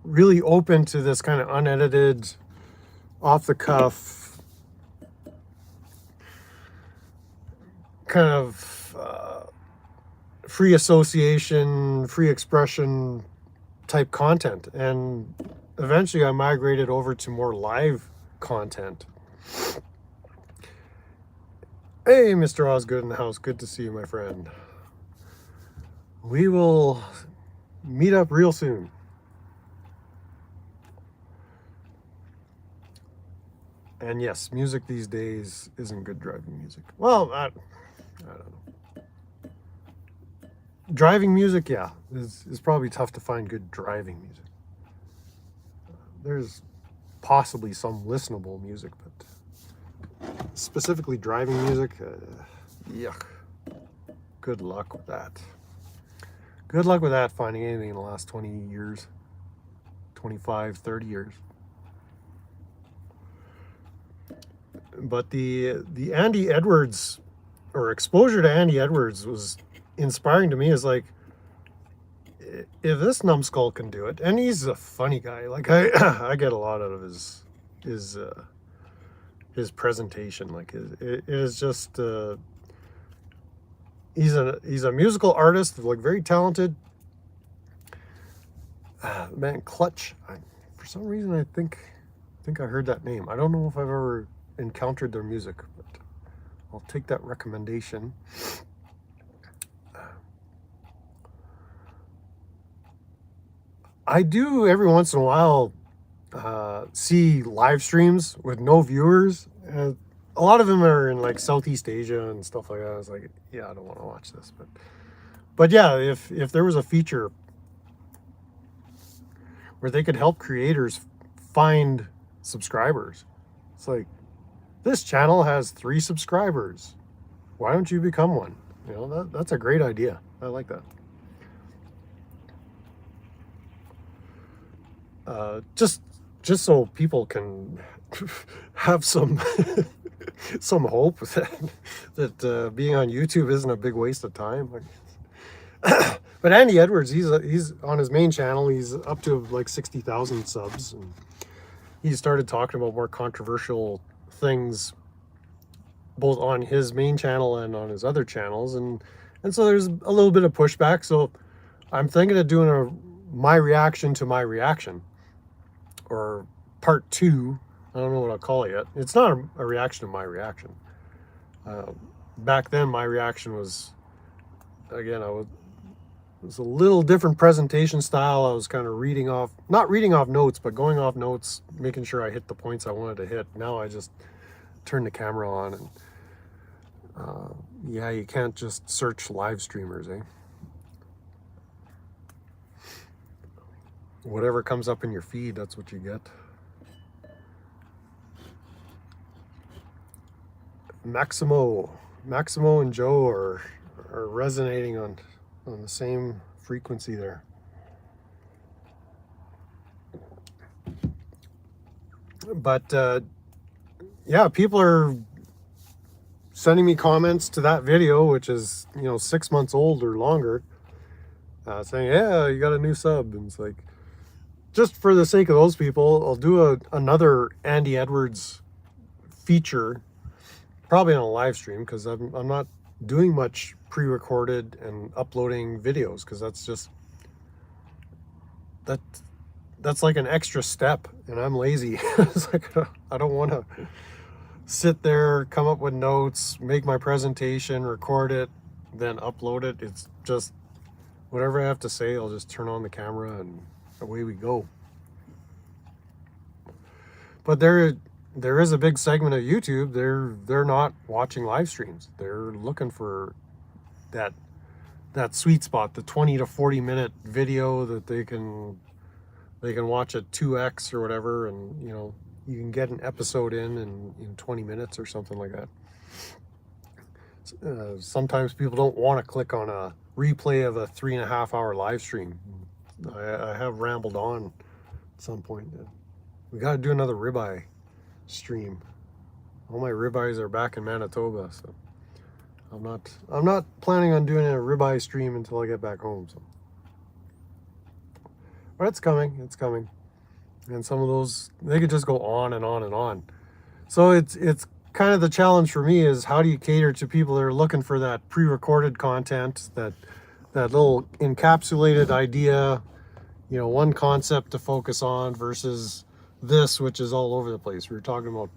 really open to this kind of unedited, off the cuff, kind of free association, free expression type content. And eventually I migrated over to more live content. Hey, Mr. Osgood in the house. Good to see you, my friend. We will meet up real soon. And yes, music these days isn't good driving music. Well, I don't know. Driving music, yeah, is probably tough to find good driving music. There's possibly some listenable music, but specifically driving music, yuck. Good luck with that. Good luck with that, finding anything in the last 20 years, 25, 30 years. But the Andy Edwards, or exposure to Andy Edwards, was inspiring to me. Is like, if this numbskull can do it, and he's a funny guy. Like I get a lot out of his presentation. Like it is just he's a musical artist, like very talented. Man, Clutch. For some reason, I think I heard that name. I don't know if I've ever encountered their music, but I'll take that recommendation. I do every once in a while see live streams with no viewers. A lot of them are in like Southeast Asia and stuff like that. I was like, yeah, I don't want to watch this, but yeah, if there was a feature where they could help creators find subscribers, it's like, this channel has 3 subscribers. Why don't you become one? You know, that's a great idea. I like that. Just so people can have some some hope that being on YouTube isn't a big waste of time. But Andy Edwards, he's on his main channel. He's up to like 60,000 subs, and he started talking about more controversial things, both on his main channel and on his other channels, and so there's a little bit of pushback. So I'm thinking of doing my reaction to my reaction, or part 2. I don't know what I'll call it yet. It's not a reaction to my reaction. Back then, my reaction was, again, it was a little different presentation style. I was kind of not reading off notes, but going off notes, making sure I hit the points I wanted to hit. Now I just turn the camera on, and yeah, you can't just search live streamers, eh? Whatever comes up in your feed, that's what you get. Maximo and Joe are resonating on the same frequency there. But yeah, people are sending me comments to that video, which is 6 months old or longer, saying, yeah, you got a new sub. And it's like, just for the sake of those people, I'll do another Andy Edwards feature, probably on a live stream, because I'm not doing much pre-recorded and uploading videos, because that's like an extra step, and I'm lazy. It's like, I don't want to sit there, come up with notes, make my presentation, record it, then upload it. It's just whatever I have to say, I'll just turn on the camera and away we go. But there is a big segment of YouTube, they're not watching live streams. They're looking for that sweet spot, the 20 to 40 minute video that they can watch at 2x or whatever, and you can get an episode in 20 minutes or something like that. Sometimes people don't want to click on a replay of a 3.5 hour live stream. I have rambled on at some point. We got to do another ribeye stream. All my ribeyes are back in Manitoba, so I'm not planning on doing a ribeye stream until I get back home. So, but it's coming. And some of those, they could just go on and on and on. So it's kind of the challenge for me is, how do you cater to people that are looking for that pre-recorded content, that little encapsulated idea, one concept to focus on, versus this, which is all over the place. We were talking about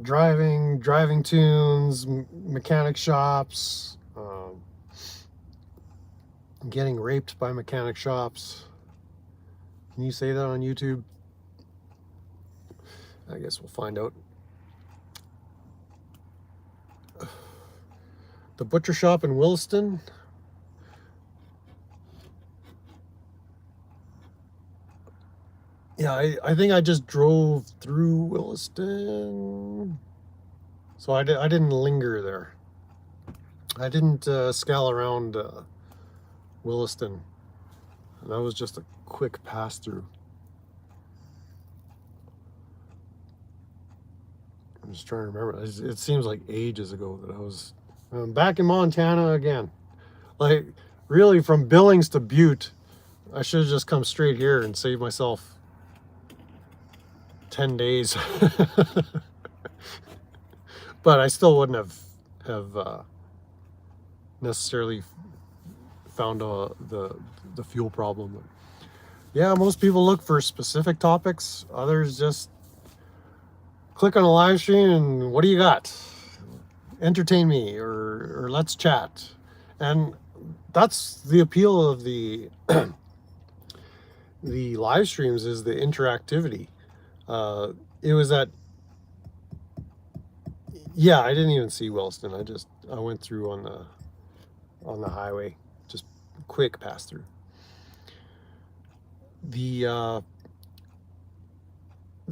driving tunes, mechanic shops, getting raped by mechanic shops. Can you say that on YouTube? I guess we'll find out. The butcher shop in Williston. Yeah, I think I just drove through Williston. So I didn't linger there. I didn't scowl around Williston. That was just a quick pass through. I'm just trying to remember. It seems like ages ago that I was back in Montana again. Like, really, from Billings to Butte, I should have just come straight here and saved myself 10 days. But I still wouldn't have necessarily found the fuel problem. Yeah, most people look for specific topics. Others just click on a live stream and what do you got? Entertain me, or let's chat. And that's the appeal of the the live streams, is the interactivity. It was at, yeah, I didn't even see Williston. I went through on the highway, just quick pass through. The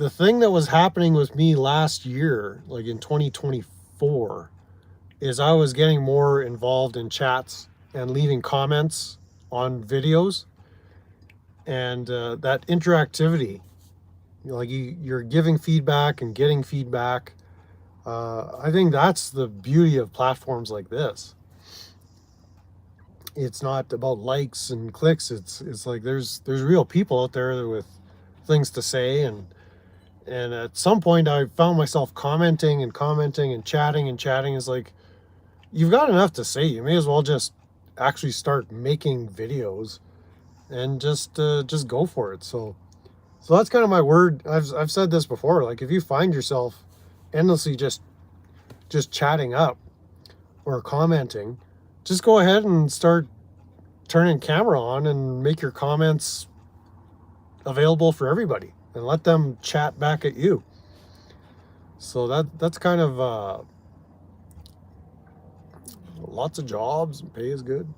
thing that was happening with me last year, like in 2024, is I was getting more involved in chats and leaving comments on videos, and that interactivity, like you're giving feedback and getting feedback. I think that's the beauty of platforms like this. It's not about likes and clicks. It's like there's real people out there with things to say, and at some point I found myself commenting and chatting. It's like, you've got enough to say, you may as well just actually start making videos and just go for it. So that's kind of my word. I've said this before, like, if you find yourself endlessly just chatting up or commenting, just go ahead and start turning camera on and make your comments available for everybody and let them chat back at you. So that's kind of lots of jobs, and pay is good.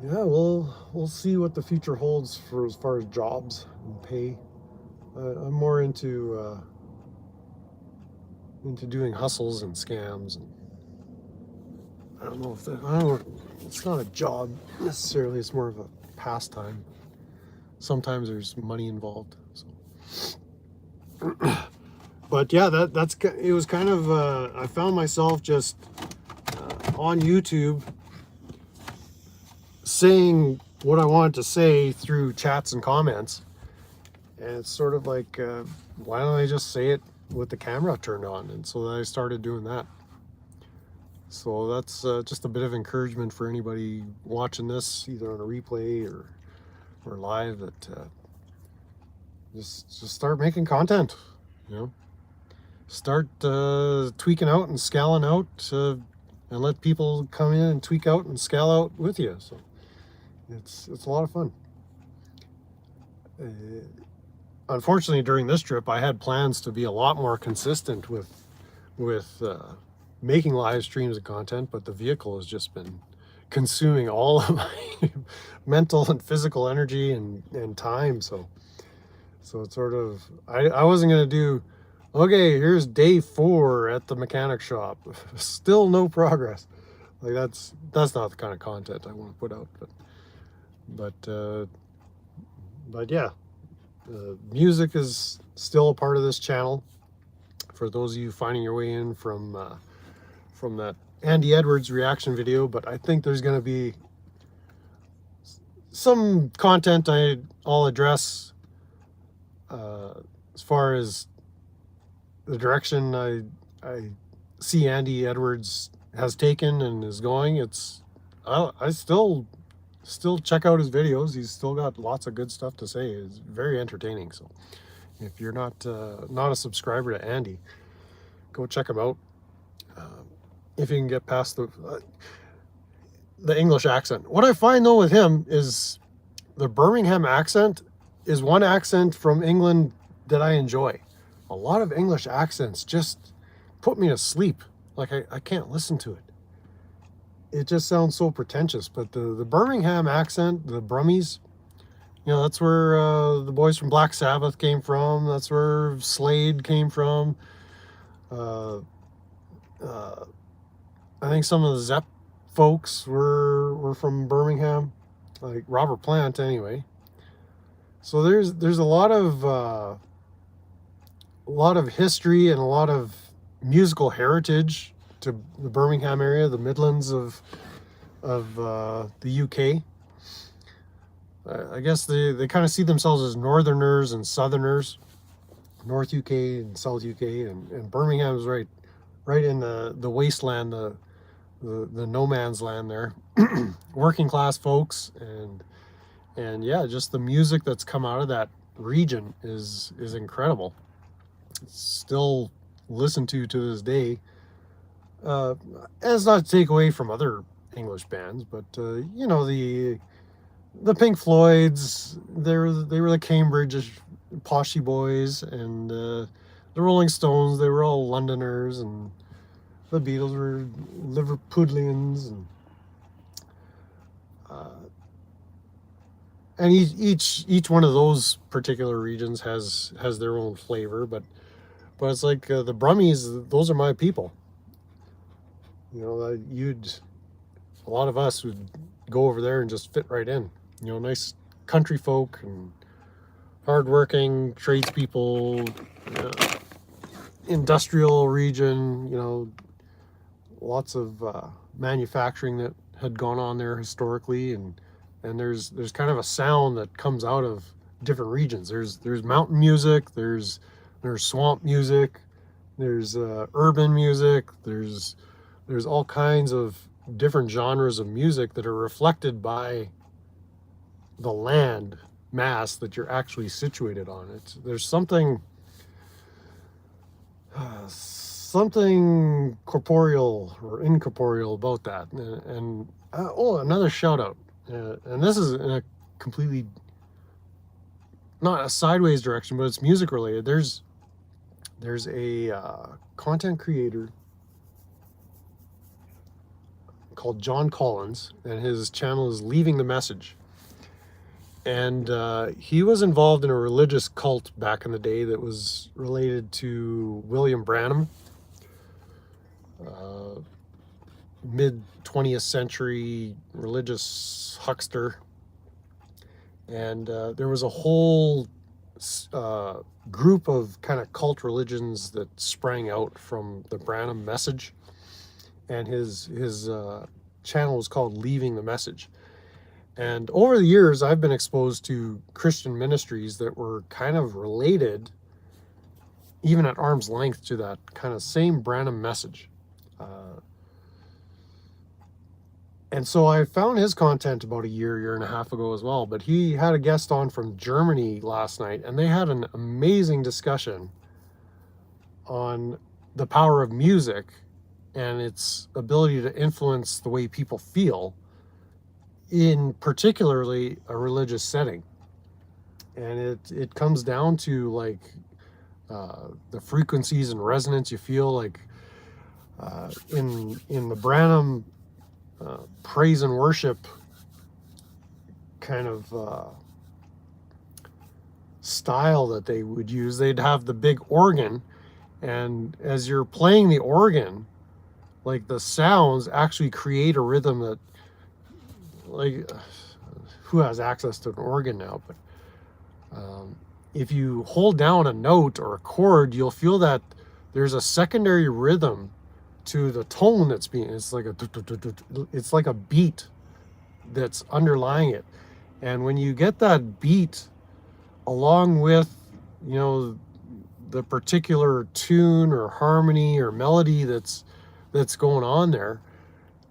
Yeah, we'll see what the future holds for as far as jobs and pay. I'm more into doing hustles and scams, and I don't know, it's not a job necessarily, it's more of a pastime. Sometimes there's money involved, so. But yeah, it was kind of I found myself just on YouTube saying what I wanted to say through chats and comments, and it's sort of like, why don't I just say it with the camera turned on? And so I started doing that. So that's just a bit of encouragement for anybody watching this, either on a replay or live, that just start making content, you know. Start tweaking out and scaling out, and let people come in and tweak out and scale out with you. So it's a lot of fun. Unfortunately, during this trip, I had plans to be a lot more consistent with making live streams of content, but the vehicle has just been consuming all of my mental and physical energy and time. So it's sort of, I wasn't going to do, okay, here's day 4 at the mechanic shop, still no progress. Like, that's not the kind of content I want to put out. But yeah, music is still a part of this channel. For those of you finding your way in from that Andy Edwards reaction video, but I think there's going to be some content I'll address as far as the direction I see Andy Edwards has taken and is going. I still check out his videos. He's still got lots of good stuff to say. It's very entertaining. So If you're not a subscriber to Andy, go check him out. If you can get past the English accent. What I find though with him is the Birmingham accent is one accent from England that I enjoy. A lot of English accents just put me to sleep. Like I can't listen to it. It just sounds so pretentious. But the Birmingham accent, the Brummies, that's where the boys from Black Sabbath came from. That's where Slade came from. I think some of the Zepp folks were from Birmingham, like Robert Plant anyway. So there's a lot of history and a lot of musical heritage to the Birmingham area, the Midlands of the UK. I guess they kind of see themselves as Northerners and Southerners, North UK and South UK, and Birmingham is right in the wasteland, the no man's land there. Working class folks, and yeah, just the music that's come out of that region is incredible. It's still listened to this day. And it's not to take away from other English bands, but the Pink Floyds, they were the Cambridge poshy boys, and the Rolling Stones, they were all Londoners, and the Beatles were Liverpudlians, and each one of those particular regions has their own flavor, but it's like the Brummies, those are my people. A lot of us would go over there and just fit right in. Nice country folk and hardworking tradespeople, industrial region, lots of manufacturing that had gone on there historically, and there's kind of a sound that comes out of different regions. There's mountain music, there's swamp music, there's urban music, there's all kinds of different genres of music that are reflected by the land mass that you're actually situated on. There's something corporeal or incorporeal about that. And another shout out, and this is in a completely not a sideways direction, but it's music related. There's a content creator called John Collins, and his channel is Leaving the Message. And he was involved in a religious cult back in the day that was related to William Branham, mid-20th century religious huckster. And there was a whole group of kind of cult religions that sprang out from the Branham message. And his channel was called Leaving the Message. And over the years, I've been exposed to Christian ministries that were kind of related, even at arm's length, to that kind of same Branham message. And so I found his content about a year and a half ago as well. But he had a guest on from Germany last night, and they had an amazing discussion on the power of music and its ability to influence the way people feel in particularly a religious setting. And it comes down to like the frequencies and resonance you feel, like in the Branham praise and worship kind of style that they would use. They'd have the big organ, and as you're playing the organ, like the sounds actually create a rhythm that, like, who has access to an organ now? But if you hold down a note or a chord, you'll feel that there's a secondary rhythm to the tone that's being. It's like a beat that's underlying it, and when you get that beat along with the particular tune or harmony or melody that's going on there,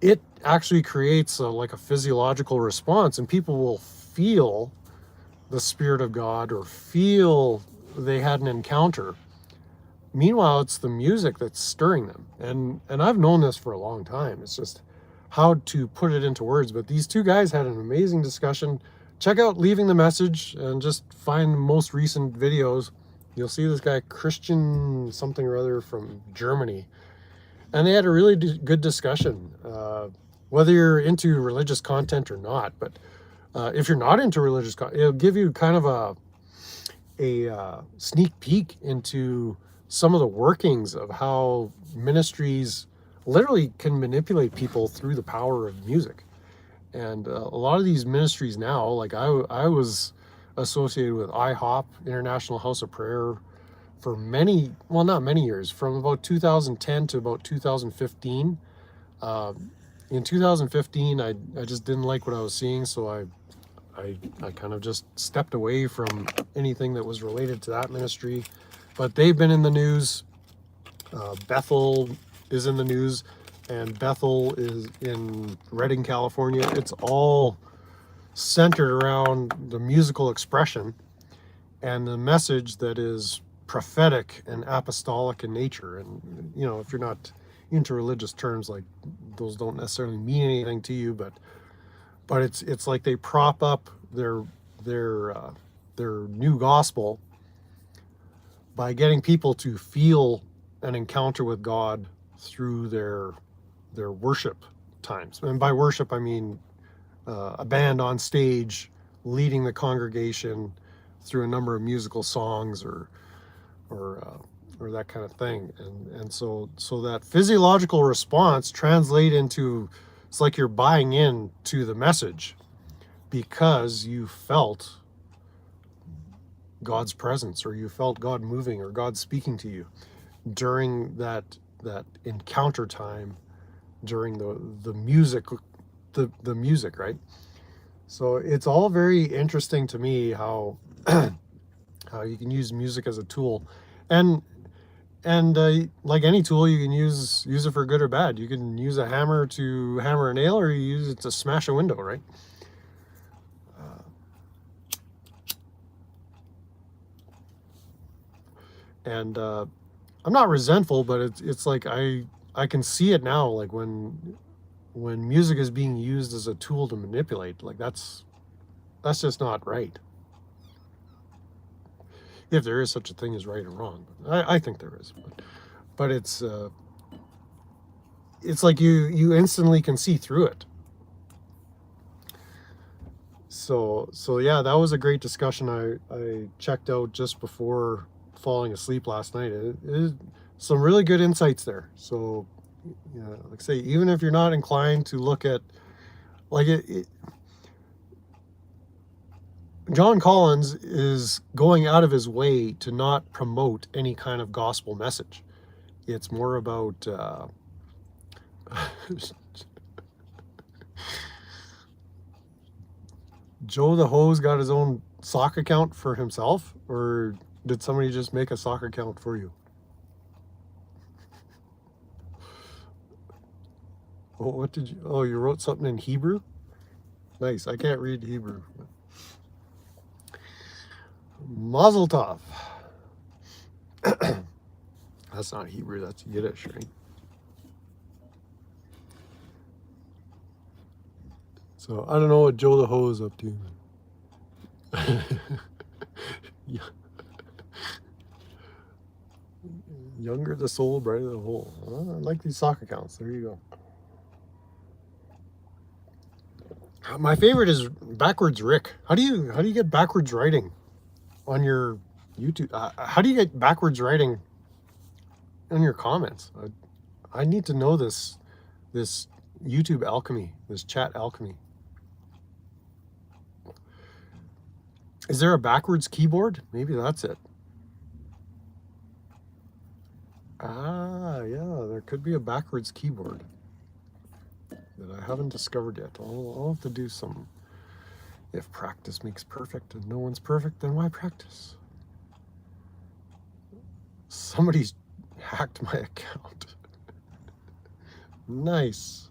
it actually creates like a physiological response, and people will feel the Spirit of God or feel they had an encounter. Meanwhile, it's the music that's stirring them. And I've known this for a long time. It's just how to put it into words. But these two guys had an amazing discussion. Check out Leaving the Message and just find the most recent videos. You'll see this guy, Christian something or other from Germany. And they had a really good discussion, whether you're into religious content or not. But if you're not into religious content, it'll give you kind of a sneak peek into some of the workings of how ministries literally can manipulate people through the power of music. And a lot of these ministries now, like I was associated with IHOP, International House of Prayer, for many, well, not many years, from about 2010 to about 2015. In 2015, I just didn't like what I was seeing, so I kind of just stepped away from anything that was related to that ministry. But they've been in the news. Bethel is in the news, and Bethel is in Redding, California. It's all centered around the musical expression and the message that is prophetic and apostolic in nature. And you know, if you're not into religious terms, like, those don't necessarily mean anything to you, but it's like they prop up their new gospel by getting people to feel an encounter with God through their worship times. And by worship, I mean a band on stage leading the congregation through a number of musical songs or that kind of thing. And so that physiological response translate into, it's like you're buying in to the message because you felt God's presence, or you felt God moving, or God speaking to you during that encounter time, during the music, the music, right? So it's all very interesting to me how how you can use music as a tool, and like any tool, you can use it for good or bad. You can use a hammer to hammer a nail, or you use it to smash a window, right? And I'm not resentful, but it's like I can see it now, like when music is being used as a tool to manipulate, like that's just not right. If there is such a thing as right or wrong, I think there is, but it's like you instantly can see through it. So yeah, that was a great discussion. I checked out just before falling asleep last night. It is some really good insights there. So yeah, like I say, even if you're not inclined to look at, like, John Collins is going out of his way to not promote any kind of gospel message. It's more about Joe the Hose got his own sock account for himself, or did somebody just make a sock account for you? Oh, what did you? Oh, you wrote something in Hebrew? Nice. I can't read Hebrew. Mazel tov. That's not Hebrew, that's Yiddish, right? So I don't know what Joe the Ho is up to. Yeah. Younger the soul, brighter the whole. I like these sock accounts. There you go. My favorite is Backwards Rick. How do you get backwards writing on your YouTube? How do you get backwards writing in your comments? I need to know this YouTube alchemy, this chat alchemy. Is there a backwards keyboard? Maybe that's it. Ah, yeah, there could be a backwards keyboard that I haven't discovered yet. I'll have to do some. If practice makes perfect and no one's perfect, then why practice? Somebody's hacked my account. Nice.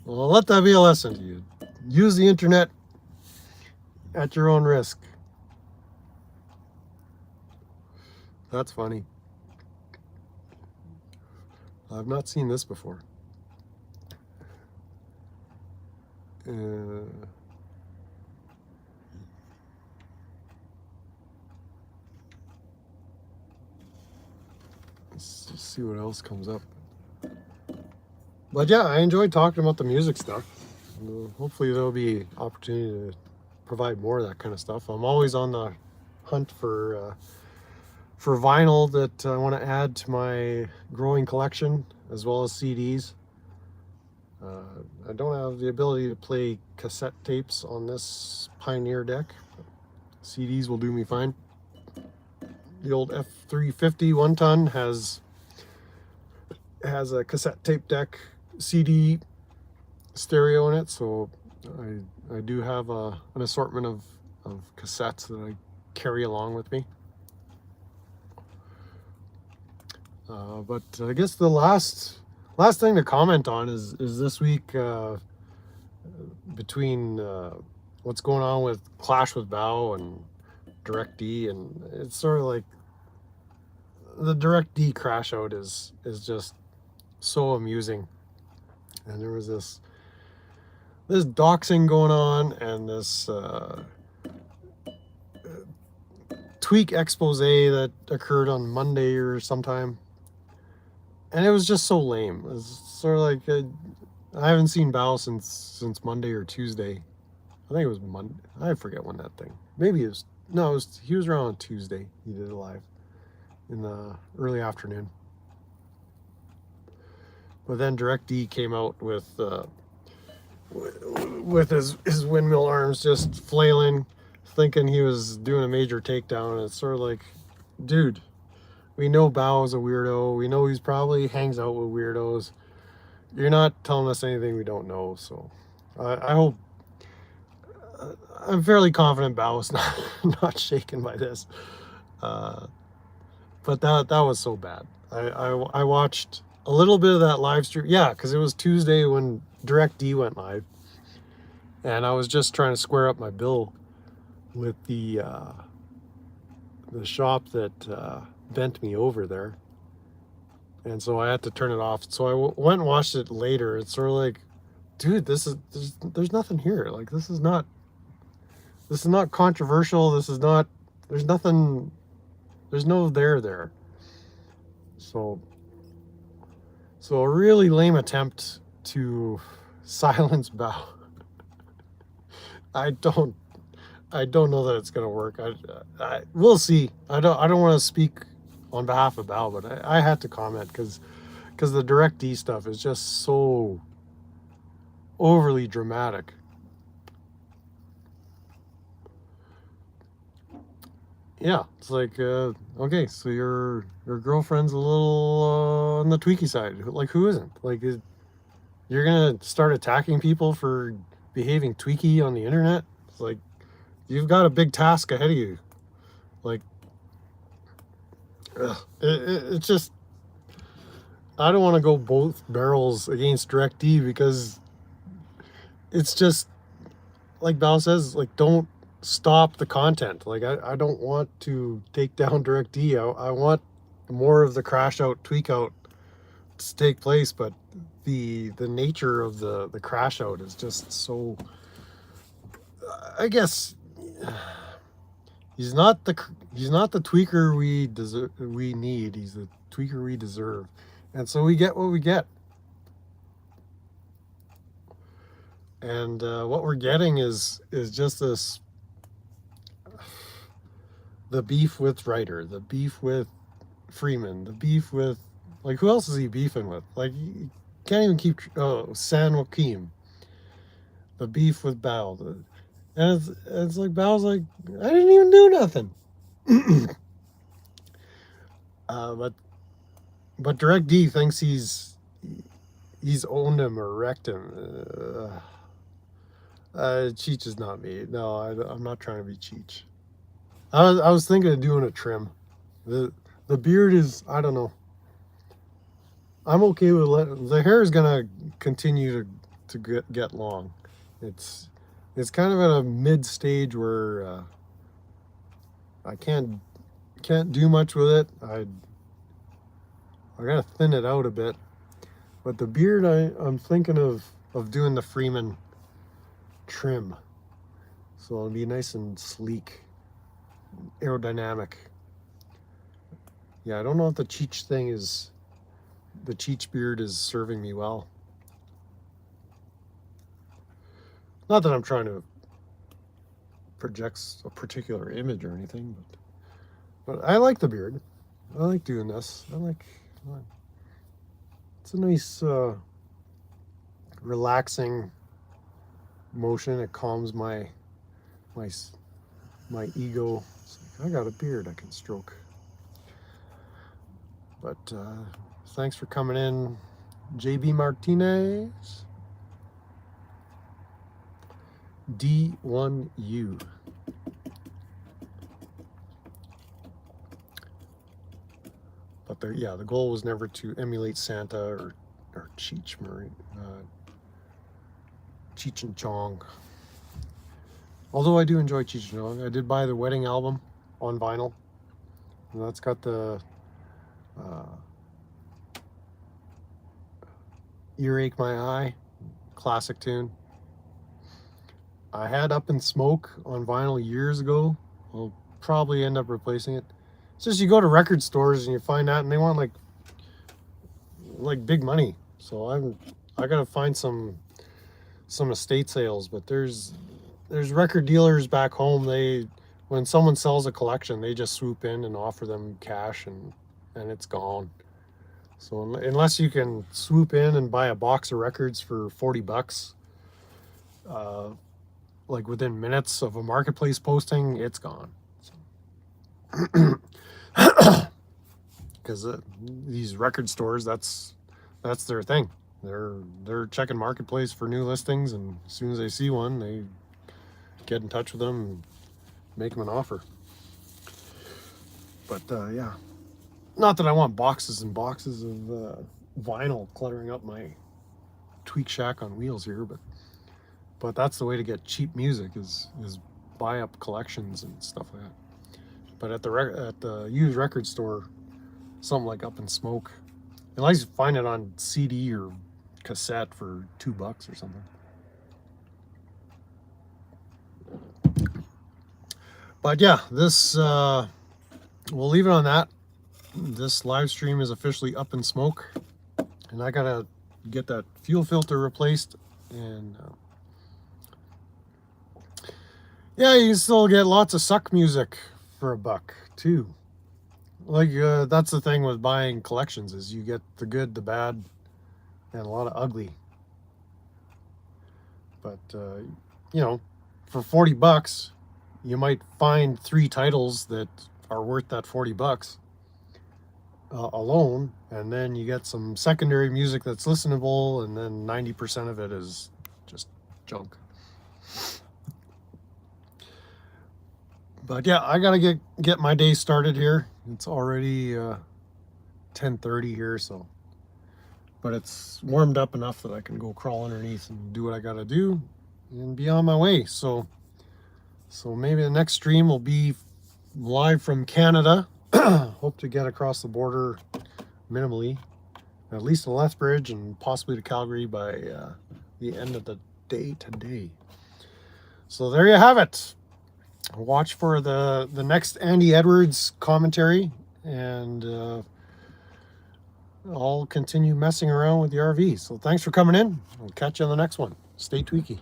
Well, let that be a lesson to you. Use the internet at your own risk. That's funny. I've not seen this before. Let's just see what else comes up. But yeah, I enjoyed talking about the music stuff. Hopefully there'll be opportunity to provide more of that kind of stuff. I'm always on the hunt for vinyl that I want to add to my growing collection, as well as CDs. I don't have the ability to play cassette tapes on this Pioneer deck. CDs will do me fine. The old F350 1-ton has a cassette tape deck CD stereo in it, so I do have an assortment of cassettes that I carry along with me. But I guess the last thing to comment on is this week, between what's going on with Clash with Bow and DirectD, and it's sort of like the DirectD crash out is just so amusing. And there was this doxing going on, and this tweak expose that occurred on Monday or sometime, and it was just so lame. It was sort of like I haven't seen Bao since Monday or Tuesday. I think it was Monday. I forget when that thing. Maybe it was he was around on Tuesday. He did it live in the early afternoon. But then DirectD came out with his windmill arms just flailing, thinking he was doing a major takedown. And it's sort of like, dude, we know Bao's a weirdo. We know he's probably hangs out with weirdos. You're not telling us anything we don't know. So I hope, I'm fairly confident Bao's not shaken by this. But that was so bad. I watched a little bit of that live stream. Yeah, because it was Tuesday when DirectD went live. And I was just trying to square up my bill with the shop that bent me over there. And so I had to turn it off. So I went and watched it later. It's sort of like, dude, there's nothing here. Like, this is not controversial. There's nothing, there's no there. So a really lame attempt to silence Bao. I don't know that it's gonna work. We'll see. I don't want to speak on behalf of Bao, but I had to comment because the DirectD stuff is just so overly dramatic. Yeah, it's like, okay, so your girlfriend's a little on the tweaky side. Like, who isn't? Like, you're gonna start attacking people for behaving tweaky on the internet? It's like, you've got a big task ahead of you. Like, it's just, I don't want to go both barrels against DirectD, because it's just, like Bao says, like, don't stop the content. Like, I don't want to take down DirectD. I want more of the crash out, tweak out to take place, but the nature of the crash out is just so, I guess he's not the tweaker we need. He's the tweaker we deserve, and so we get what we get. And what we're getting is just this, the beef with Ryder, the beef with Freeman, the beef with, like, who else is he beefing with? Like, you can't even keep, San Joaquin, the beef with Bao. And it's like, Bao's like, I didn't even do nothing. But DirectD thinks he's owned him or wrecked him. Cheech is not me. No, I'm not trying to be Cheech. I was thinking of doing a trim. The beard is, I don't know. I'm okay with the hair is gonna continue to get long. It's kind of at a mid stage where I can't can't do much with it. I gotta thin it out a bit. But the beard, I'm thinking of doing the Freeman trim. So it'll be nice and sleek, aerodynamic. Yeah, I don't know if the Cheech beard is serving me well. Not that I'm trying to project a particular image or anything, but I like the beard. I like doing this. It's a nice, relaxing motion. It calms my ego. It's like, I got a beard I can stroke. But thanks for coming in, JB Martinez. D1U. But the goal was never to emulate Santa or Cheech and Chong. Although I do enjoy Cheech and Chong. I did buy the Wedding album on vinyl. And that's got the Earache My Eye, classic tune. I had Up in Smoke on vinyl years ago. I'll probably end up replacing it. It's just you go to record stores and you find that and they want like big money. So I gotta find some estate sales. But there's record dealers back home. When someone sells a collection, they just swoop in and offer them cash and it's gone. So unless you can swoop in and buy a box of records for $40, like within minutes of a marketplace posting, it's gone. Because these record stores, that's their thing. They're checking marketplace for new listings, and as soon as they see one, they get in touch with them and make them an offer. But yeah, not that I want boxes and boxes of vinyl cluttering up my Tweak Shack on wheels here, but that's the way to get cheap music is buy up collections and stuff like that. But at the used record store, something like Up in Smoke, unless you find it on CD or cassette for $2 or something. But yeah, this we'll leave it on that. This live stream is officially Up in Smoke, and I gotta get that fuel filter replaced. And yeah, you can still get lots of suck music for $1 too. Like that's the thing with buying collections, is you get the good, the bad, and a lot of ugly. But you know, for $40, you might find 3 titles that are worth that $40 alone, and then you get some secondary music that's listenable, and then 90% of it is just junk. But yeah, I gotta get my day started here. It's already 10:30 here, so. But it's warmed up enough that I can go crawl underneath and do what I gotta do and be on my way. So maybe the next stream will be live from Canada. Hope to get across the border minimally, at least to Lethbridge and possibly to Calgary by the end of the day today. So there you have it. Watch for the next Andy Edwards commentary, and I'll continue messing around with the RV. So thanks for coming in. I'll catch you on the next one. Stay tweaky.